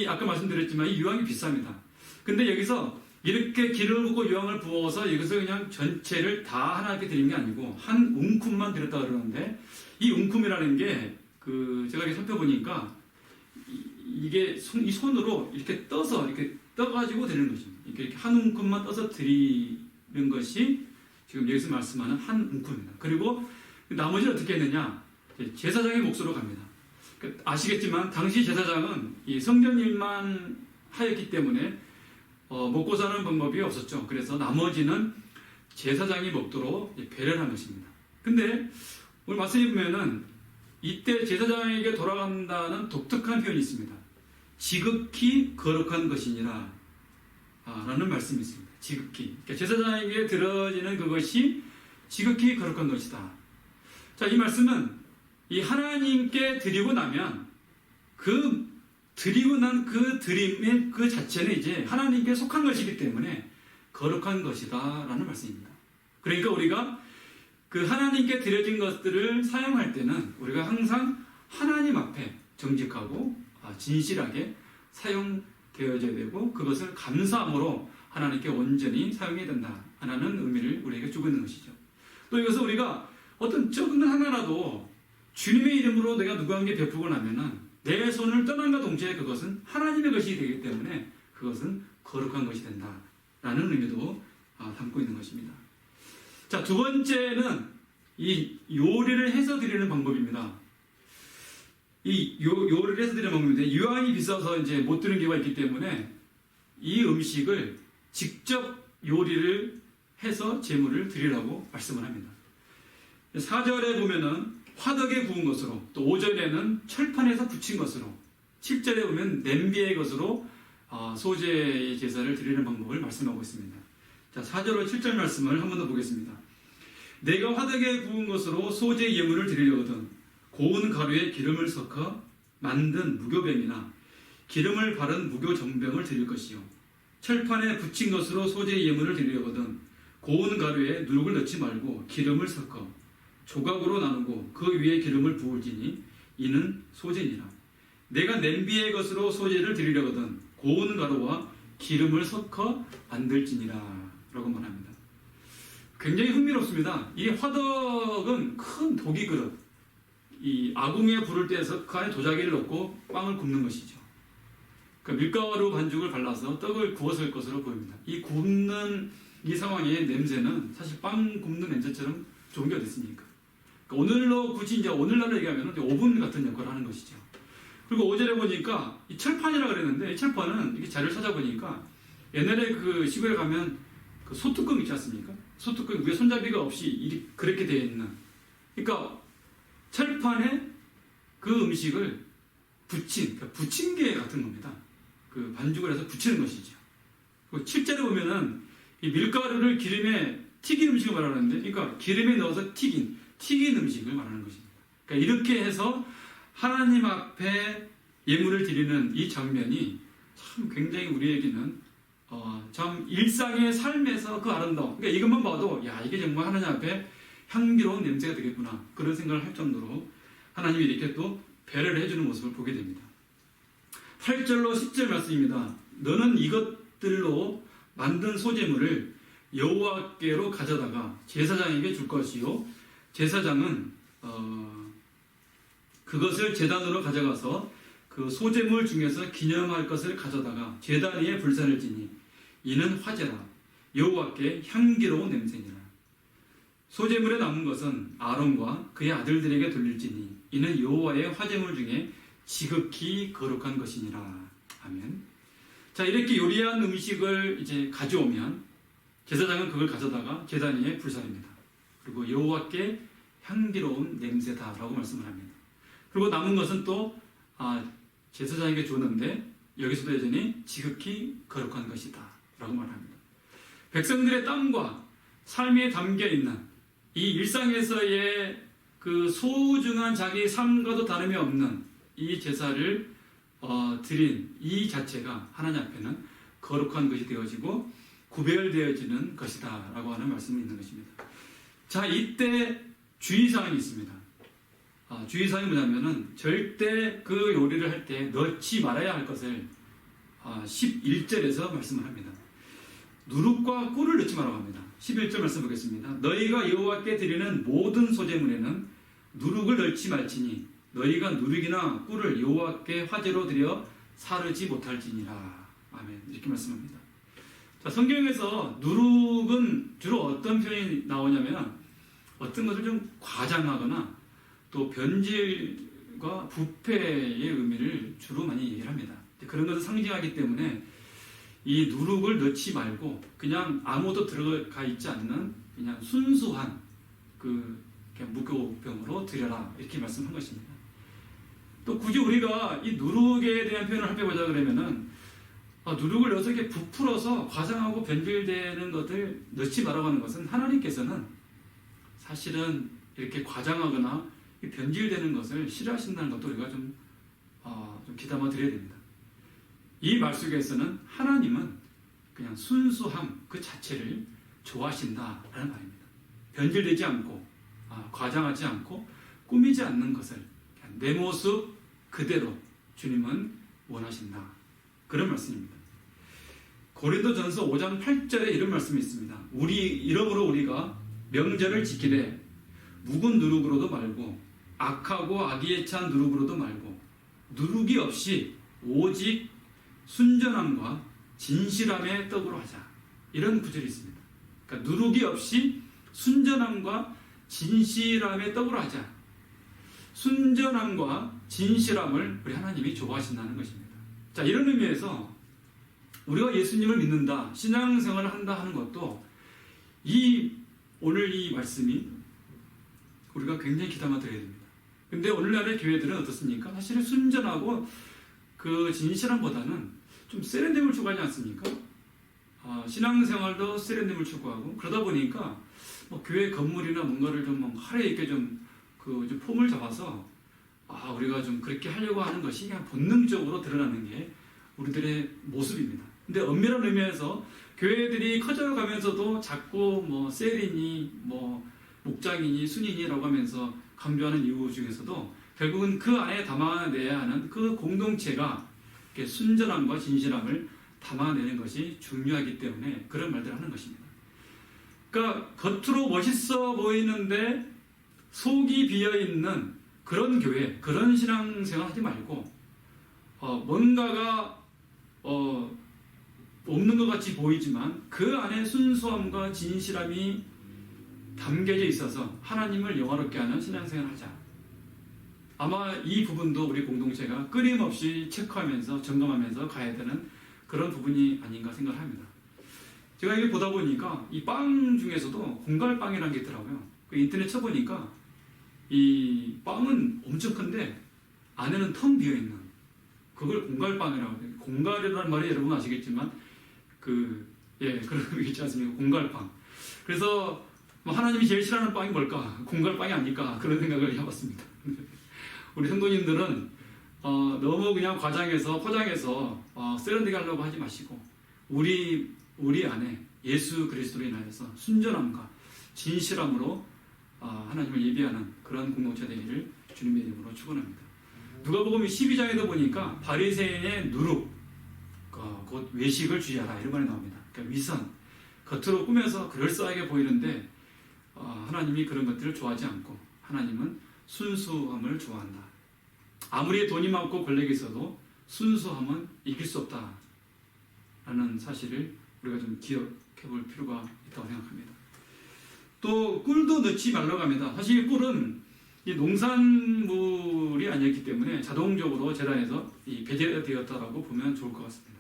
아까 말씀드렸지만 이 유황이 비쌉니다. 근데 여기서 이렇게 기름을 붓고 유황을 부어서 이것을 그냥 전체를 다 하나님께 드린 게 아니고 한 움큼만 드렸다 그러는데 이 움큼이라는 게 제가 이렇게 살펴보니까 이게 이 손으로 이렇게 떠서 이렇게 떠가지고 드리는 것입니다. 이렇게 한 움큼만 떠서 드리는 것이 지금 여기서 말씀하는 한 움큼입니다. 그리고 나머지는 어떻게 했느냐? 제사장의 몫으로 갑니다. 아시겠지만 당시 제사장은 이 성전 일만 하였기 때문에 먹고 사는 방법이 없었죠. 그래서 나머지는 제사장이 먹도록 배려를 한 것입니다. 근데 오늘 말씀해 보면은 이때 제사장에게 돌아간다는 독특한 표현이 있습니다. 지극히 거룩한 것이니라 라는 말씀이 있습니다. 지극히. 그러니까 제사장에게 들어지는 그것이 지극히 거룩한 것이다. 자, 이 말씀은 이 하나님께 드리고 나면 드리고 난 그 드림의 그 자체는 이제 하나님께 속한 것이기 때문에 거룩한 것이다 라는 말씀입니다. 그러니까 우리가 그 하나님께 드려진 것들을 사용할 때는 우리가 항상 하나님 앞에 정직하고 진실하게 사용되어져야 되고 그것을 감사함으로 하나님께 온전히 사용해야 된다라는 의미를 우리에게 주고 있는 것이죠. 또 이것은 우리가 어떤 적은 하나라도 주님의 이름으로 내가 누구에게 베푸고 나면은 내 손을 떠난과 동시에 그것은 하나님의 것이 되기 때문에 그것은 거룩한 것이 된다라는 의미도 담고 있는 것입니다. 자, 두 번째는 이 요리를 해서 드리는 방법입니다. 이 요리를 해서 드리는 방법인데 유황이 비싸서 이제 못 드는 경우가 있기 때문에 이 음식을 직접 요리를 해서 제물을 드리라고 말씀을 합니다. 4절에 보면은 화덕에 구운 것으로, 또 5절에는 철판에서 부친 것으로, 7절에 보면 냄비의 것으로 소재의 제사를 드리는 방법을 말씀하고 있습니다. 자, 4절로 7절 말씀을 한 번 더 보겠습니다. 내가 화덕에 구운 것으로 소재 예물을 드리려거든 고운 가루에 기름을 섞어 만든 무교병이나 기름을 바른 무교정병을 드릴 것이요 철판에 부친 것으로 소재 예물을 드리려거든 고운 가루에 누룩을 넣지 말고 기름을 섞어 조각으로 나누고 그 위에 기름을 부을지니 이는 소재니라. 내가 냄비의 것으로 소재를 드리려거든 고운 가루와 기름을 섞어 만들지니라 라고 말합니다. 굉장히 흥미롭습니다. 이 화덕은 큰 도기 그릇, 이 아궁이에 불을 떼서 그 안에 도자기를 넣고 빵을 굽는 것이죠. 그러니까 밀가루 반죽을 발라서 떡을 구웠을 것으로 보입니다. 이 굽는 이 상황의 냄새는 사실 빵 굽는 냄새처럼 좋은 게 어디 있습니까? 그러니까 오늘로 굳이 이제 오늘날로 얘기하면 오븐 같은 역할을 하는 것이죠. 그리고 5절에 보니까 이 철판이라 그랬는데 이 철판은 이렇게 자료를 찾아보니까 옛날에 그 시골에 가면 그 소뚜껑 있지 않습니까? 소뚜껑 위에 손잡이가 없이 그렇게 되어 있는. 그러니까 철판에 그 음식을 그러니까 부침개 같은 겁니다. 그 반죽을 해서 부치는 것이죠. 그리고 7절에 보면은 이 밀가루를 기름에 튀긴 음식을 말하는데, 그러니까 기름에 넣어서 튀긴 음식을 말하는 것입니다. 그러니까 이렇게 해서 하나님 앞에 예물을 드리는 이 장면이 참 굉장히 우리에게는 참 일상의 삶에서 그 아름다움. 그러니까 이것만 봐도 야 이게 정말 하나님 앞에 향기로운 냄새가 되겠구나 그런 생각을 할 정도로 하나님이 이렇게 또 배려를 해주는 모습을 보게 됩니다. 8절로 10절 말씀입니다. 너는 이것들로 만든 소재물을 여호와께로 가져다가 제사장에게 줄 것이요 제사장은 그것을 제단으로 가져가서 그 소재물 중에서 기념할 것을 가져다가 제단 위에 불사를 지니 이는 화제라 여호와께 향기로운 냄새니라. 소재물에 남은 것은 아론과 그의 아들들에게 돌릴지니 이는 여호와의 화제물 중에 지극히 거룩한 것이니라. 아멘. 자, 이렇게 요리한 음식을 이제 가져오면 제사장은 그걸 가져다가 제단 위에 불사릅니다. 그리고 여호와께 향기로운 냄새다라고 말씀을 합니다. 그리고 남은 것은 또 제사장에게 주었는데 여기서도 여전히 지극히 거룩한 것이다 라고 말합니다. 백성들의 땀과 삶에 담겨있는 이 일상에서의 그 소중한 자기 삶과도 다름이 없는 이 제사를 드린 이 자체가 하나님 앞에는 거룩한 것이 되어지고 구별되어지는 것이다 라고 하는 말씀이 있는 것입니다. 자, 이때 주의사항이 있습니다. 주의사항이 뭐냐면은 절대 그 요리를 할 때 넣지 말아야 할 것을 11절에서 말씀을 합니다. 누룩과 꿀을 넣지 말라고 합니다. 11절 말씀 보겠습니다. 너희가 여호와께 드리는 모든 소재물에는 누룩을 넣지 말지니 너희가 누룩이나 꿀을 여호와께 화제로 드려 사르지 못할지니라. 아멘. 이렇게 말씀합니다. 자, 성경에서 누룩은 주로 어떤 표현이 나오냐면 어떤 것을 좀 과장하거나 또 변질과 부패의 의미를 주로 많이 얘기를 합니다. 그런 것을 상징하기 때문에 이 누룩을 넣지 말고 그냥 아무것도 들어가 있지 않는 그냥 순수한 그 무교병으로 드려라 이렇게 말씀한 것입니다. 또 굳이 우리가 이 누룩에 대한 표현을 살펴보자 그러면은 누룩을 넣어서 이렇게 부풀어서 과장하고 변질되는 것을 넣지 말라고 하는 것은 하나님께서는 사실은 이렇게 과장하거나 변질되는 것을 싫어하신다는 것도 우리가 좀 귀담아 드려야 됩니다. 이 말 속에서는 하나님은 그냥 순수함 그 자체를 좋아하신다라는 말입니다. 변질되지 않고 과장하지 않고 꾸미지 않는 것을 그냥 내 모습 그대로 주님은 원하신다. 그런 말씀입니다. 고린도전서 5장 8절에 이런 말씀이 있습니다. 이러므로 우리가 명절을 지키되 묵은 누룩으로도 말고 악하고 악의에 찬 누룩으로도 말고 누룩이 없이 오직 순전함과 진실함의 떡으로 하자. 이런 구절이 있습니다. 그러니까 누룩이 없이 순전함과 진실함의 떡으로 하자. 순전함과 진실함을 우리 하나님이 좋아하신다는 것입니다. 자, 이런 의미에서 우리가 예수님을 믿는다, 신앙생활을 한다 하는 것도 오늘 이 말씀이 우리가 굉장히 귀담아 들어야 됩니다. 근데 오늘날의 교회들은 어떻습니까? 사실은 순전하고 그 진실함보다는 좀 세련됨을 추구하지 않습니까? 신앙생활도 세련됨을 추구하고 그러다 보니까 교회 건물이나 뭔가를 좀 화려하게 좀 폼을 잡아서 우리가 좀 그렇게 하려고 하는 것이 그냥 본능적으로 드러나는 게 우리들의 모습입니다. 근데 엄밀한 의미에서 교회들이 커져가면서도 자꾸 세리니 목장이니 순이니라고 하면서 강조하는 이유 중에서도 결국은 그 안에 담아내야 하는 그 공동체가 순전함과 진실함을 담아내는 것이 중요하기 때문에 그런 말들을 하는 것입니다. 그러니까 겉으로 멋있어 보이는데 속이 비어있는 그런 교회, 그런 신앙생활 하지 말고 뭔가가 없는 것 같이 보이지만 그 안에 순수함과 진실함이 담겨져 있어서 하나님을 영화롭게 하는 신앙생활을 하자. 아마 이 부분도 우리 공동체가 끊임없이 체크하면서 점검하면서 가야 되는 그런 부분이 아닌가 생각합니다. 제가 이게 보다 보니까 이 빵 중에서도 공갈빵이라는 게 있더라고요. 인터넷 쳐보니까 이 빵은 엄청 큰데 안에는 텅 비어있는 그걸 공갈빵이라고 해요. 공갈이라는 말이 여러분 아시겠지만 그런 거 있지 않습니까? 공갈빵. 그래서 하나님이 제일 싫어하는 빵이 뭘까? 공갈빵이 아닐까? 그런 생각을 해봤습니다. 우리 성도님들은 너무 그냥 과장해서 포장해서 세련되게 하려고 하지 마시고 우리 안에 예수 그리스도로 인하여서 순전함과 진실함으로 하나님을 예비하는 그런 공동체 되기를 주님의 이름으로 축원합니다. 누가복음 12장에도 보니까 바리새인의 누룩 곧 외식을 주의하라 이런 말이 나옵니다. 그러니까 위선 겉으로 꾸며서 그럴싸하게 보이는데 하나님이 그런 것들을 좋아하지 않고 하나님은 순수함을 좋아한다. 아무리 돈이 많고 권력이 있어도 순수함은 이길 수 없다 라는 사실을 우리가 좀 기억해 볼 필요가 있다고 생각합니다. 또 꿀도 넣지 말라고 합니다. 사실 꿀은 이 농산물이 아니었기 때문에 자동적으로 재단에서 배제되었다라고 보면 좋을 것 같습니다.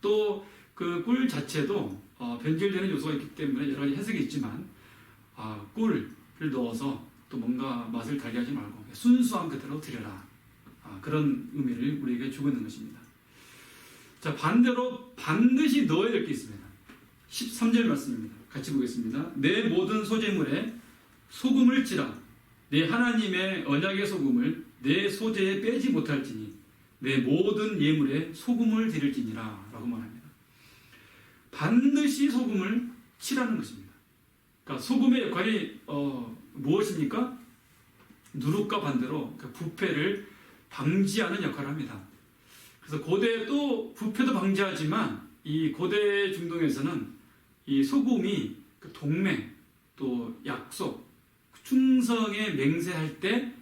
또 그 꿀 자체도 변질되는 요소가 있기 때문에 여러 가지 해석이 있지만 꿀을 넣어서 또 뭔가 맛을 달게 하지 말고 순수함 그대로 드려라. 그런 의미를 우리에게 주고 있는 것입니다. 자, 반대로 반드시 넣어야 될 게 있습니다. 13절 말씀입니다. 같이 보겠습니다. 내 모든 소재물에 소금을 찌라. 내 하나님의 언약의 소금을 내 소재에 빼지 못할지니 내 모든 예물에 소금을 드릴지니라 라고 말합니다. 반드시 소금을 치라는 것입니다. 그러니까 소금의 역할이 무엇입니까? 누룩과 반대로 부패를 방지하는 역할을 합니다. 그래서 고대 또 부패도 방지하지만 이 고대 중동에서는 이 소금이 동맹 또 약속 충성에 맹세할 때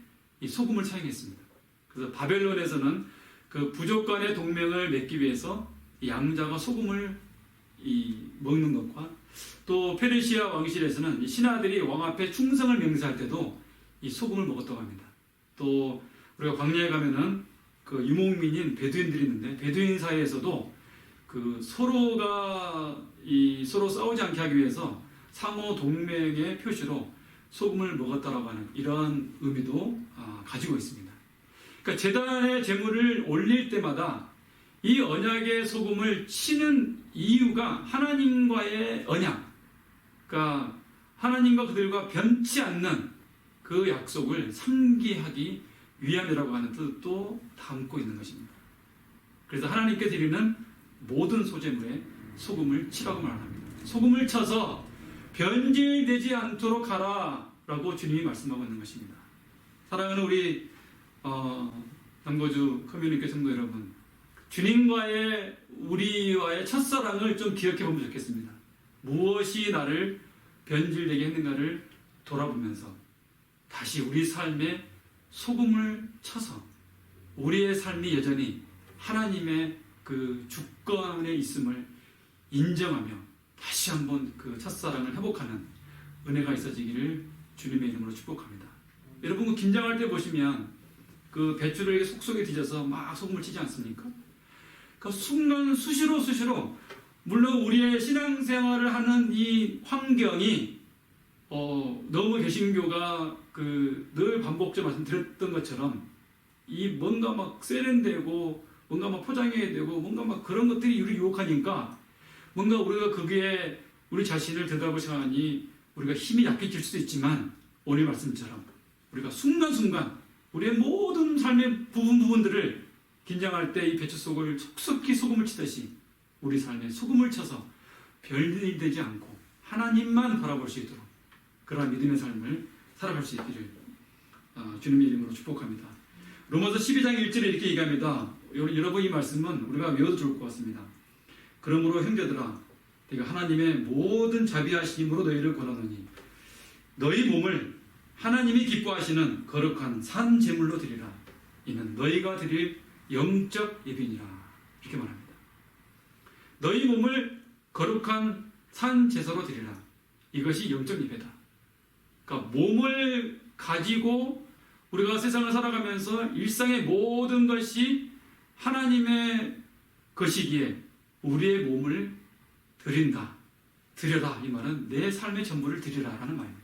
이 소금을 사용했습니다. 그래서 바벨론에서는 그 부족 간의 동맹을 맺기 위해서 양자가 소금을 먹는 것과 또 페르시아 왕실에서는 이 신하들이 왕 앞에 충성을 맹세할 때도 이 소금을 먹었다고 합니다. 또 우리가 광야에 가면은 그 유목민인 베두인들이 있는데 베두인 사이에서도 그 서로가 서로 싸우지 않게 하기 위해서 상호 동맹의 표시로 소금을 먹었다라고 하는 이러한 의미도 가지고 있습니다. 그러니까 제단의 제물을 올릴 때마다 이 언약의 소금을 치는 이유가 하나님과의 언약, 그러니까 하나님과 그들과 변치 않는 그 약속을 상기하기 위함이라고 하는 뜻도 담고 있는 것입니다. 그래서 하나님께 드리는 모든 소제물에 소금을 치라고 말합니다. 소금을 쳐서 변질되지 않도록 하라라고 주님이 말씀하고 있는 것입니다. 사랑하는 우리 남거주 커뮤니케 성도 여러분, 주님과의 우리와의 첫사랑을 좀 기억해 보면 좋겠습니다. 무엇이 나를 변질되게 했는가를 돌아보면서 다시 우리 삶에 소금을 쳐서 우리의 삶이 여전히 하나님의 그 주권에 있음을 인정하며 다시 한번 그 첫사랑을 회복하는 은혜가 있어지기를 주님의 이름으로 축복합니다. 여러분 그 긴장할 때 보시면 그 배추를 이렇게 속속에 뒤져서 막 소금을 치지 않습니까? 그 순간 수시로 물론 우리의 신앙생활을 하는 이 환경이 너무 개신교가 늘 반복적으로 말씀드렸던 것처럼 이 뭔가 막 세련되고 뭔가 막 포장해야 되고 뭔가 막 그런 것들이 우리 유혹하니까 뭔가 우리가 거기에 우리 자신을 되돌아볼 시간이 우리가 힘이 약해질 수도 있지만 오늘 말씀처럼 우리가 순간순간 우리의 모든 삶의 부분들을 긴장할 때 이 배추 속을 속속히 소금을 치듯이 우리 삶에 소금을 쳐서 별일이 되지 않고 하나님만 바라볼 수 있도록 그러한 믿음의 삶을 살아갈 수 있기를 주님의 이름으로 축복합니다. 로마서 12장 1절에 이렇게 얘기합니다. 여러분 이 말씀은 우리가 외워도 좋을 것 같습니다. 그러므로 형제들아 내가 하나님의 모든 자비하심으로 너희를 권하노니 너희 몸을 하나님이 기뻐하시는 거룩한 산 제물로 드리라. 이는 너희가 드릴 영적 예배니라. 이렇게 말합니다. 너희 몸을 거룩한 산 제사로 드리라. 이것이 영적 예배다. 그러니까 몸을 가지고 우리가 세상을 살아가면서 일상의 모든 것이 하나님의 것이기에 우리의 몸을 드린다. 드려라. 이 말은 내 삶의 전부를 드리라라는 말입니다.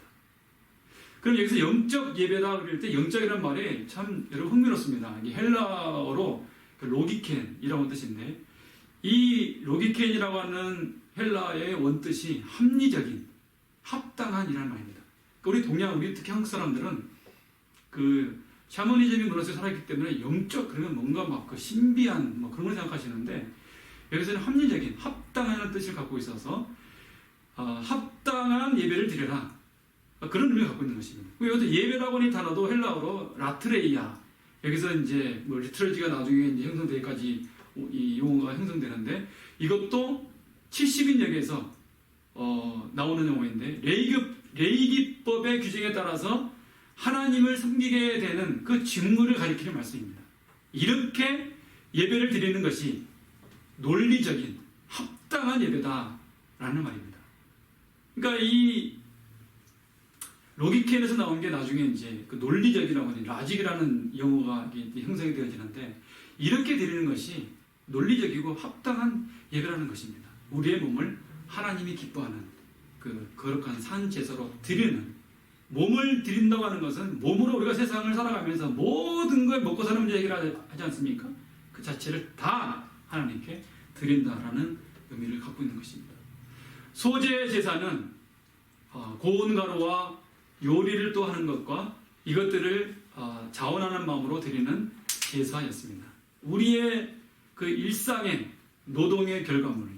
그럼 여기서 영적 예배다 그럴 때 영적이라는 말이 참 여러분 흥미롭습니다. 이게 헬라어로 로기켄이라고 하는 뜻인데 이 로기켄이라고 하는 헬라의 원뜻이 합리적인, 합당한이라는 말입니다. 그러니까 우리 특히 한국 사람들은 그 샤머니즘의 문화 속에 살았기 때문에 영적 그러면 뭔가 막 그 신비한 뭐 그런 걸 생각하시는데 여기서는 합리적인, 합당한 뜻을 갖고 있어서 합당한 예배를 드려라. 그런 의미를 갖고 있는 것입니다. 여기서 예배라고 하는 단어도 헬라어로 라트레이아. 여기서 이제 뭐 리트러지가 나중에 이제 형성되기까지 이 용어가 형성되는데 이것도 70인역에서 나오는 용어인데 레이기법의 규정에 따라서 하나님을 섬기게 되는 그 직무를 가리키는 말씀입니다. 이렇게 예배를 드리는 것이 논리적인 합당한 예배다라는 말입니다. 그러니까 이 로기켄에서 나온 게 나중에 이제 그 논리적이라고 하는 라직이라는 용어가 형성이 되어지는데 이렇게 드리는 것이 논리적이고 합당한 예배라는 것입니다. 우리의 몸을 하나님이 기뻐하는 그 거룩한 산 제사로 드리는 몸을 드린다고 하는 것은 몸으로 우리가 세상을 살아가면서 모든 걸 먹고 사는 문제 해결하지 않습니까? 그 자체를 다 하나님께 드린다라는 의미를 갖고 있는 것입니다. 소재 제사는 고운 가루와 요리를 또 하는 것과 이것들을 자원하는 마음으로 드리는 제사였습니다. 우리의 그 일상의 노동의 결과물,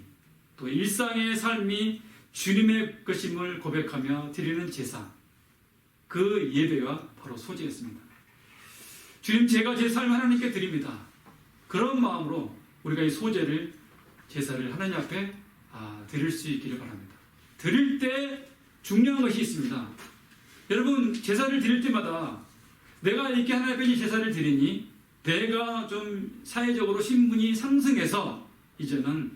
또 일상의 삶이 주님의 것임을 고백하며 드리는 제사, 그 예배가 바로 소제였습니다. 주님, 제가 제 삶을 하나님께 드립니다. 그런 마음으로 우리가 이 소제를, 제사를 하나님 앞에 드릴 수 있기를 바랍니다. 드릴 때 중요한 것이 있습니다. 여러분, 제사를 드릴 때마다 내가 이렇게 하나님 앞에 제사를 드리니 내가 좀 사회적으로 신분이 상승해서 이제는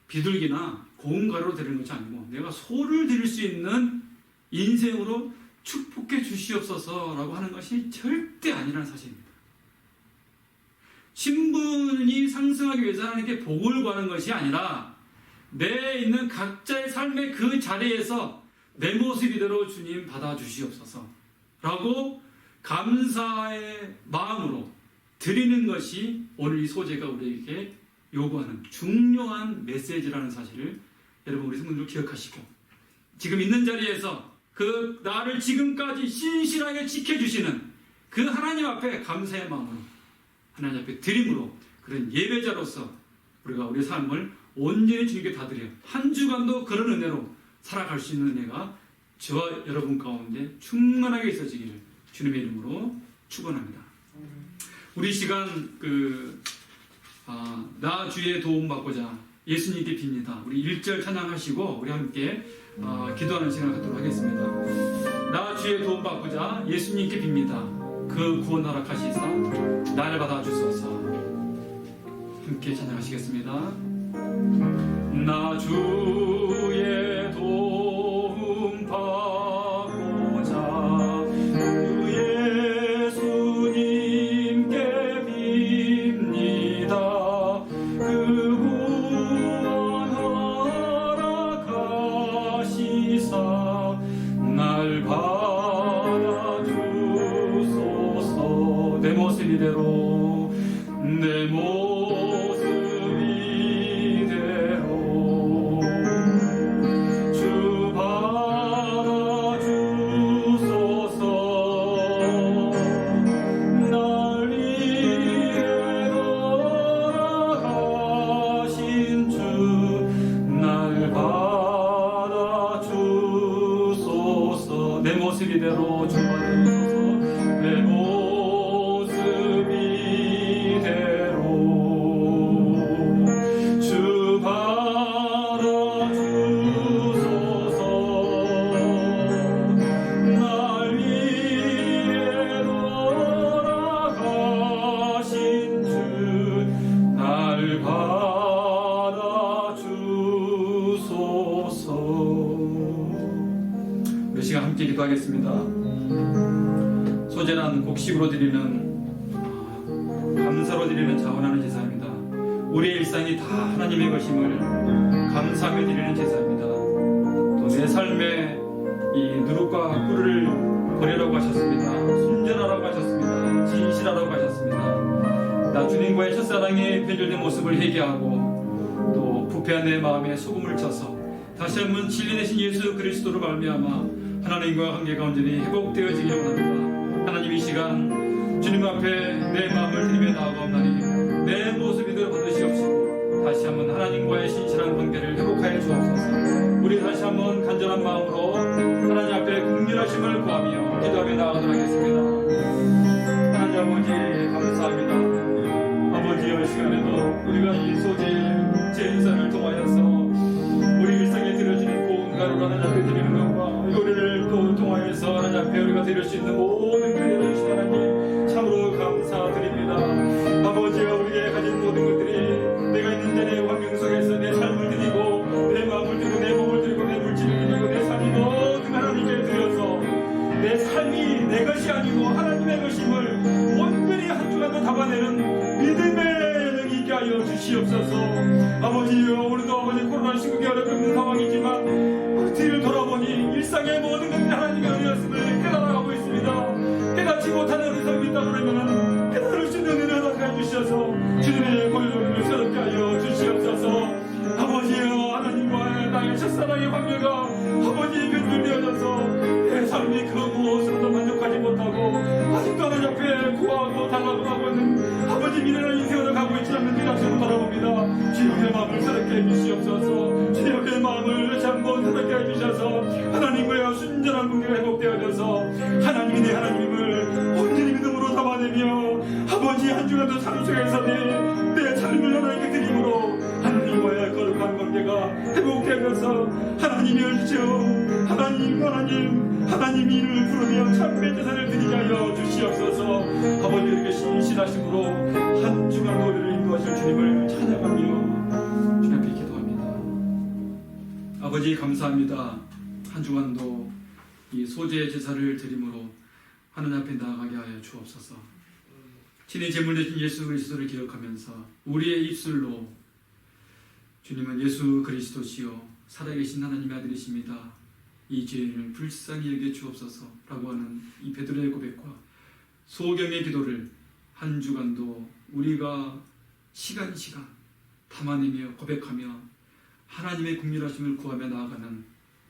비둘기나 고운가루로 드리는 것이 아니고 내가 소를 드릴 수 있는 인생으로 축복해 주시옵소서라고 하는 것이 절대 아니라는 사실입니다. 신분이 상승하기 위해서 하나님께 복을 구하는 것이 아니라 내 있는 각자의 삶의 그 자리에서 내 모습 이대로 주님 받아주시옵소서 라고 감사의 마음으로 드리는 것이 오늘 이 소재가 우리에게 요구하는 중요한 메시지라는 사실을 여러분 우리 성도들 기억하시고 지금 있는 자리에서 그 나를 지금까지 신실하게 지켜주시는 그 하나님 앞에 감사의 마음으로 하나님 앞에 드림으로 그런 예배자로서 우리가 우리의 삶을 온전히 주님께 다 드려요. 한 주간도 그런 은혜로 살아갈 수 있는 은혜가 저와 여러분 가운데 충만하게 있어지기를 주님의 이름으로 축원합니다. 우리 시간 나 주의 도움 받고자 예수님께 빕니다. 우리 1절 찬양하시고 우리 함께 기도하는 시간을 갖도록 하겠습니다. 나 주의 도움 받고자 예수님께 빕니다. 그 구원 허락하시사 나를 받아주소서. 함께 찬양하시겠습니다. 나 주의 도움 받고자 그 예수님께 빕니다. 그 구원 허락하시사 날 받아주소서. 내 모습 이대로 내 모습 이대로 주 받아주소서. 날 위해 돌아가신 주 날 받아주소서. 내 모습 이대로 주 받아주소서. 내 모습 이대로 주 받아주소서. 날 위해 돌아가신 주 날 받아주소서. 우리 시간 함께 기도하겠습니다. 소재란 곡식으로 드리는 감사로 드리는 자원하는 제사입니다. 우리의 일상이 다 하나님의 것임을 감사하며 드리는 제사입니다. 또 내 삶에 이 누룩과 꿀을 버리라고 하셨습니다. 순전하라고 하셨습니다. 진실하라고 하셨습니다. 나 주님과의 첫사랑의 변절된 모습을 회개하고 또 부패한 내 마음에 소금을 쳐서 다시 한번 진리 되신 예수 그리스도로 말미암아 하나님과 관계가 온전히 회복되어지기를 원합니다. 하나님 이 시간 주님 앞에 내 마음을 드리며 나아가옵나니 내 모습 이대로 받으시옵시고 다시 한번 하나님과의 신실한 관계를 회복하여 주옵소서. 우리 다시 한번 간절한 마음으로 하나님 앞에 긍휼하심을 구하며 기도하며 나아가도록 하겠습니다. 하나님 아버지 감사합니다. 아버지여 이 시간에도 우리가 이 소재 제인사를 통하여서 우리 일상에 드려지는 고운 가루를 하나님 앞에 드리는 것과 요리를 또 통하여서 하나님 앞에 우리가 드릴 수 있는 모든 기회를 주신 하나님 참으로 감사드립니다. 아버지여 우리의 가진 모든 것들이 내가 있는 자리의 환경 속에서 내 삶을 드리고 내 마음을 드리고 내 몸을 드리고 내 물질을 드리고 내 삶이 모든 하나님께 드려서 내 삶이 내 것이 아니고 하나님의 것임을 온전히 한 주간도 담아내는 믿음의 영이 있게 하여 주시옵소서. 아버지여 우리도 아버지 코로나19가 어렵고 있는 상황이지만 뒤를 돌아보니 일상의 모든 것들이 하나님의 은혜였음을 깨달아가고 있습니다. 깨닫지 못하는 우리 삶이 있다 그러면 깨달을 수 있는 은혜를 허락해 주셔서 주님의 보혈을 새롭게 하여 주시옵소서. 아버지여 하나님과의 나의 첫사랑의 관계가 아버지 변질되어져서 내 삶이 그 무엇으로도 만족하지 못하고 아직도 하나님 앞에 구하고 달라고 하고 있는 아버지 미련한 인생으로 가고 있지 않는 그 자신을 바라봅니다. 주님의 마음을 새롭게 해주시옵소서. 주님의 마음을 다시 한번 새롭게 해주셔서 하나님과의 순전한 관계가 회복되어져서 하나님이 내 하나님을 온전히 믿음으로 담아내며 아버지 한 주간도 삶 속에서 내 삶을 하나님께 드림으로 하나님과의 거룩한 관계가 회복되어져서 하나님이 얼죠 하나님 이름을 부르며 참된 제사를 드리게 하여 주시옵소서. 아버지 이렇게 신실하심으로 한 주간 노래를 인도하실 주님을 찬양하며 아버지 감사합니다. 한 주간도 이 소재 제사를 드림으로 하나님 앞에 나아가게 하여 주옵소서. 친히 제물 내신 예수 그리스도를 기억하면서 우리의 입술로 주님은 예수 그리스도시요 살아계신 하나님의 아들이십니다. 이 죄인을 불쌍히 여겨 주옵소서 라고 하는 이 베드로의 고백과 소경의 기도를 한 주간도 우리가 시간 담아내며 고백하며 하나님의 긍휼하심을 구하며 나아가는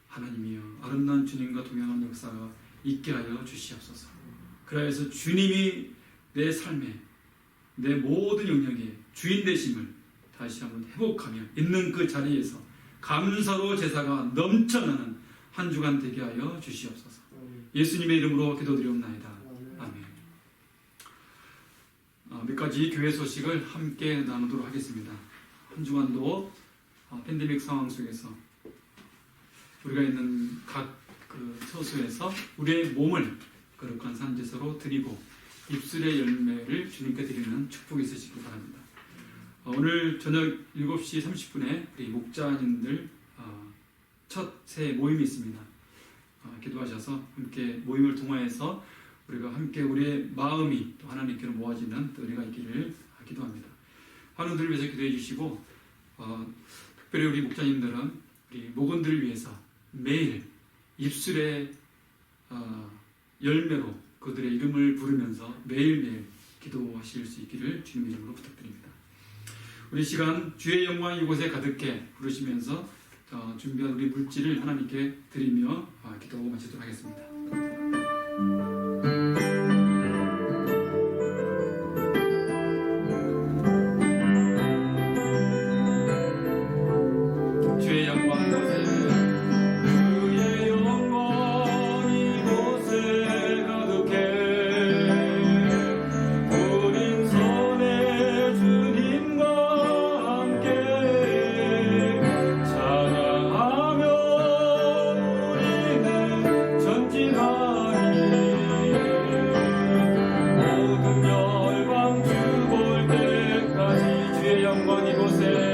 하나님이여 아름다운 주님과 동행하는 역사가 있게 하여 주시옵소서. 그래서 주님이 내 삶에 내 모든 영역에 주인 되심을 다시 한번 회복하며 있는 그 자리에서 감사로 제사가 넘쳐나는 한 주간 되게 하여 주시옵소서. 예수님의 이름으로 기도드리옵나이다. 아멘. 몇 가지 교회 소식을 함께 나누도록 하겠습니다. 한 주간도 팬데믹 상황 속에서 우리가 있는 각 처소에서 우리의 몸을 거룩한 산제사로 드리고 입술의 열매를 주님께 드리는 축복이 있으시기 바랍니다. 오늘 저녁 7시 30분에 우리 목자님들 첫 새 모임이 있습니다. 기도하셔서 함께 모임을 통하여서 우리가 함께 우리의 마음이 또 하나님께로 모아지는 은혜가 있기를 기도합니다. 환우들을 위해서 기도해 주시고 특별히 우리 목자님들은 우리 목원들을 위해서 매일 입술의 열매로 그들의 이름을 부르면서 매일매일 기도하실 수 있기를 주님의 이름으로 부탁드립니다. 우리 시간 주의 영광 이곳에 가득해 부르시면서 준비한 우리 물질을 하나님께 드리며 기도 마치도록 하겠습니다. 주의 영광 이곳에 주의 영광 이곳에 가득해 우린 손에 주님과 함께 찬양하며 우리는 전진하리 모든 열방 주 볼 때까지 주의 영광 이곳에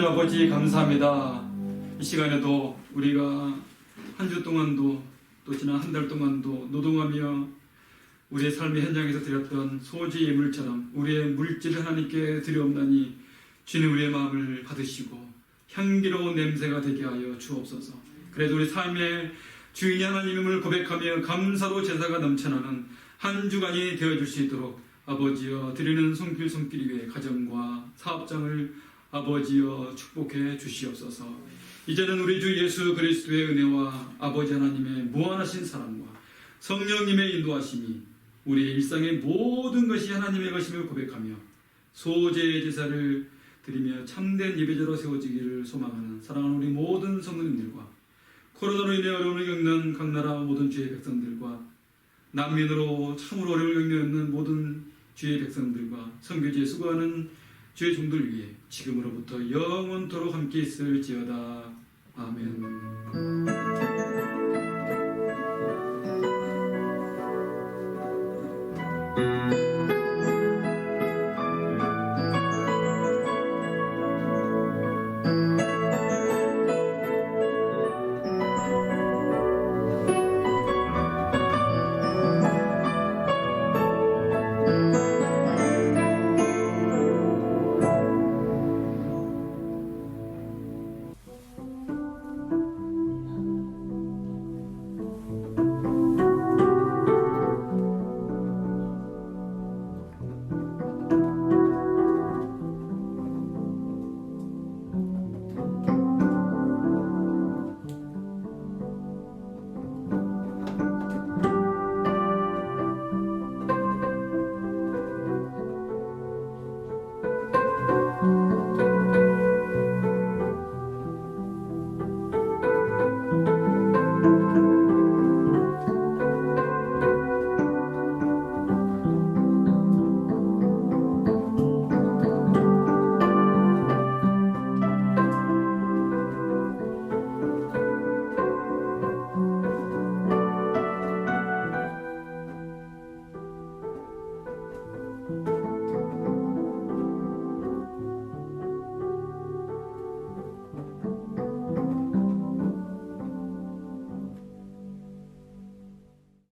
아버지 감사합니다. 이 시간에도 우리가 한 주 동안도 또 지난 한 달 동안도 노동하며 우리의 삶의 현장에서 드렸던 소지 예물처럼 우리의 물질을 하나님께 드려옵나니 주님 우리의 마음을 받으시고 향기로운 냄새가 되게 하여 주옵소서. 그래도 우리 삶의 주인이 하나님임을 고백하며 감사로 제사가 넘쳐나는 한 주간이 되어줄 수 있도록 아버지여 드리는 손길 위에 가정과 사업장을 아버지여 축복해 주시옵소서. 이제는 우리 주 예수 그리스도의 은혜와 아버지 하나님의 무한하신 사랑과 성령님의 인도하심이 우리의 일상의 모든 것이 하나님의 것임을 고백하며 소제의 제사를 드리며 참된 예배자로 세워지기를 소망하는 사랑하는 우리 모든 성도님들과 코로나로 인해 어려움을 겪는 각 나라 모든 주의 백성들과 난민으로 참으로 어려움을 겪는 모든 주의 백성들과 선교지에 수고하는 주의 종들 위해 지금으로부터 영원토록 함께 있을지어다. 아멘.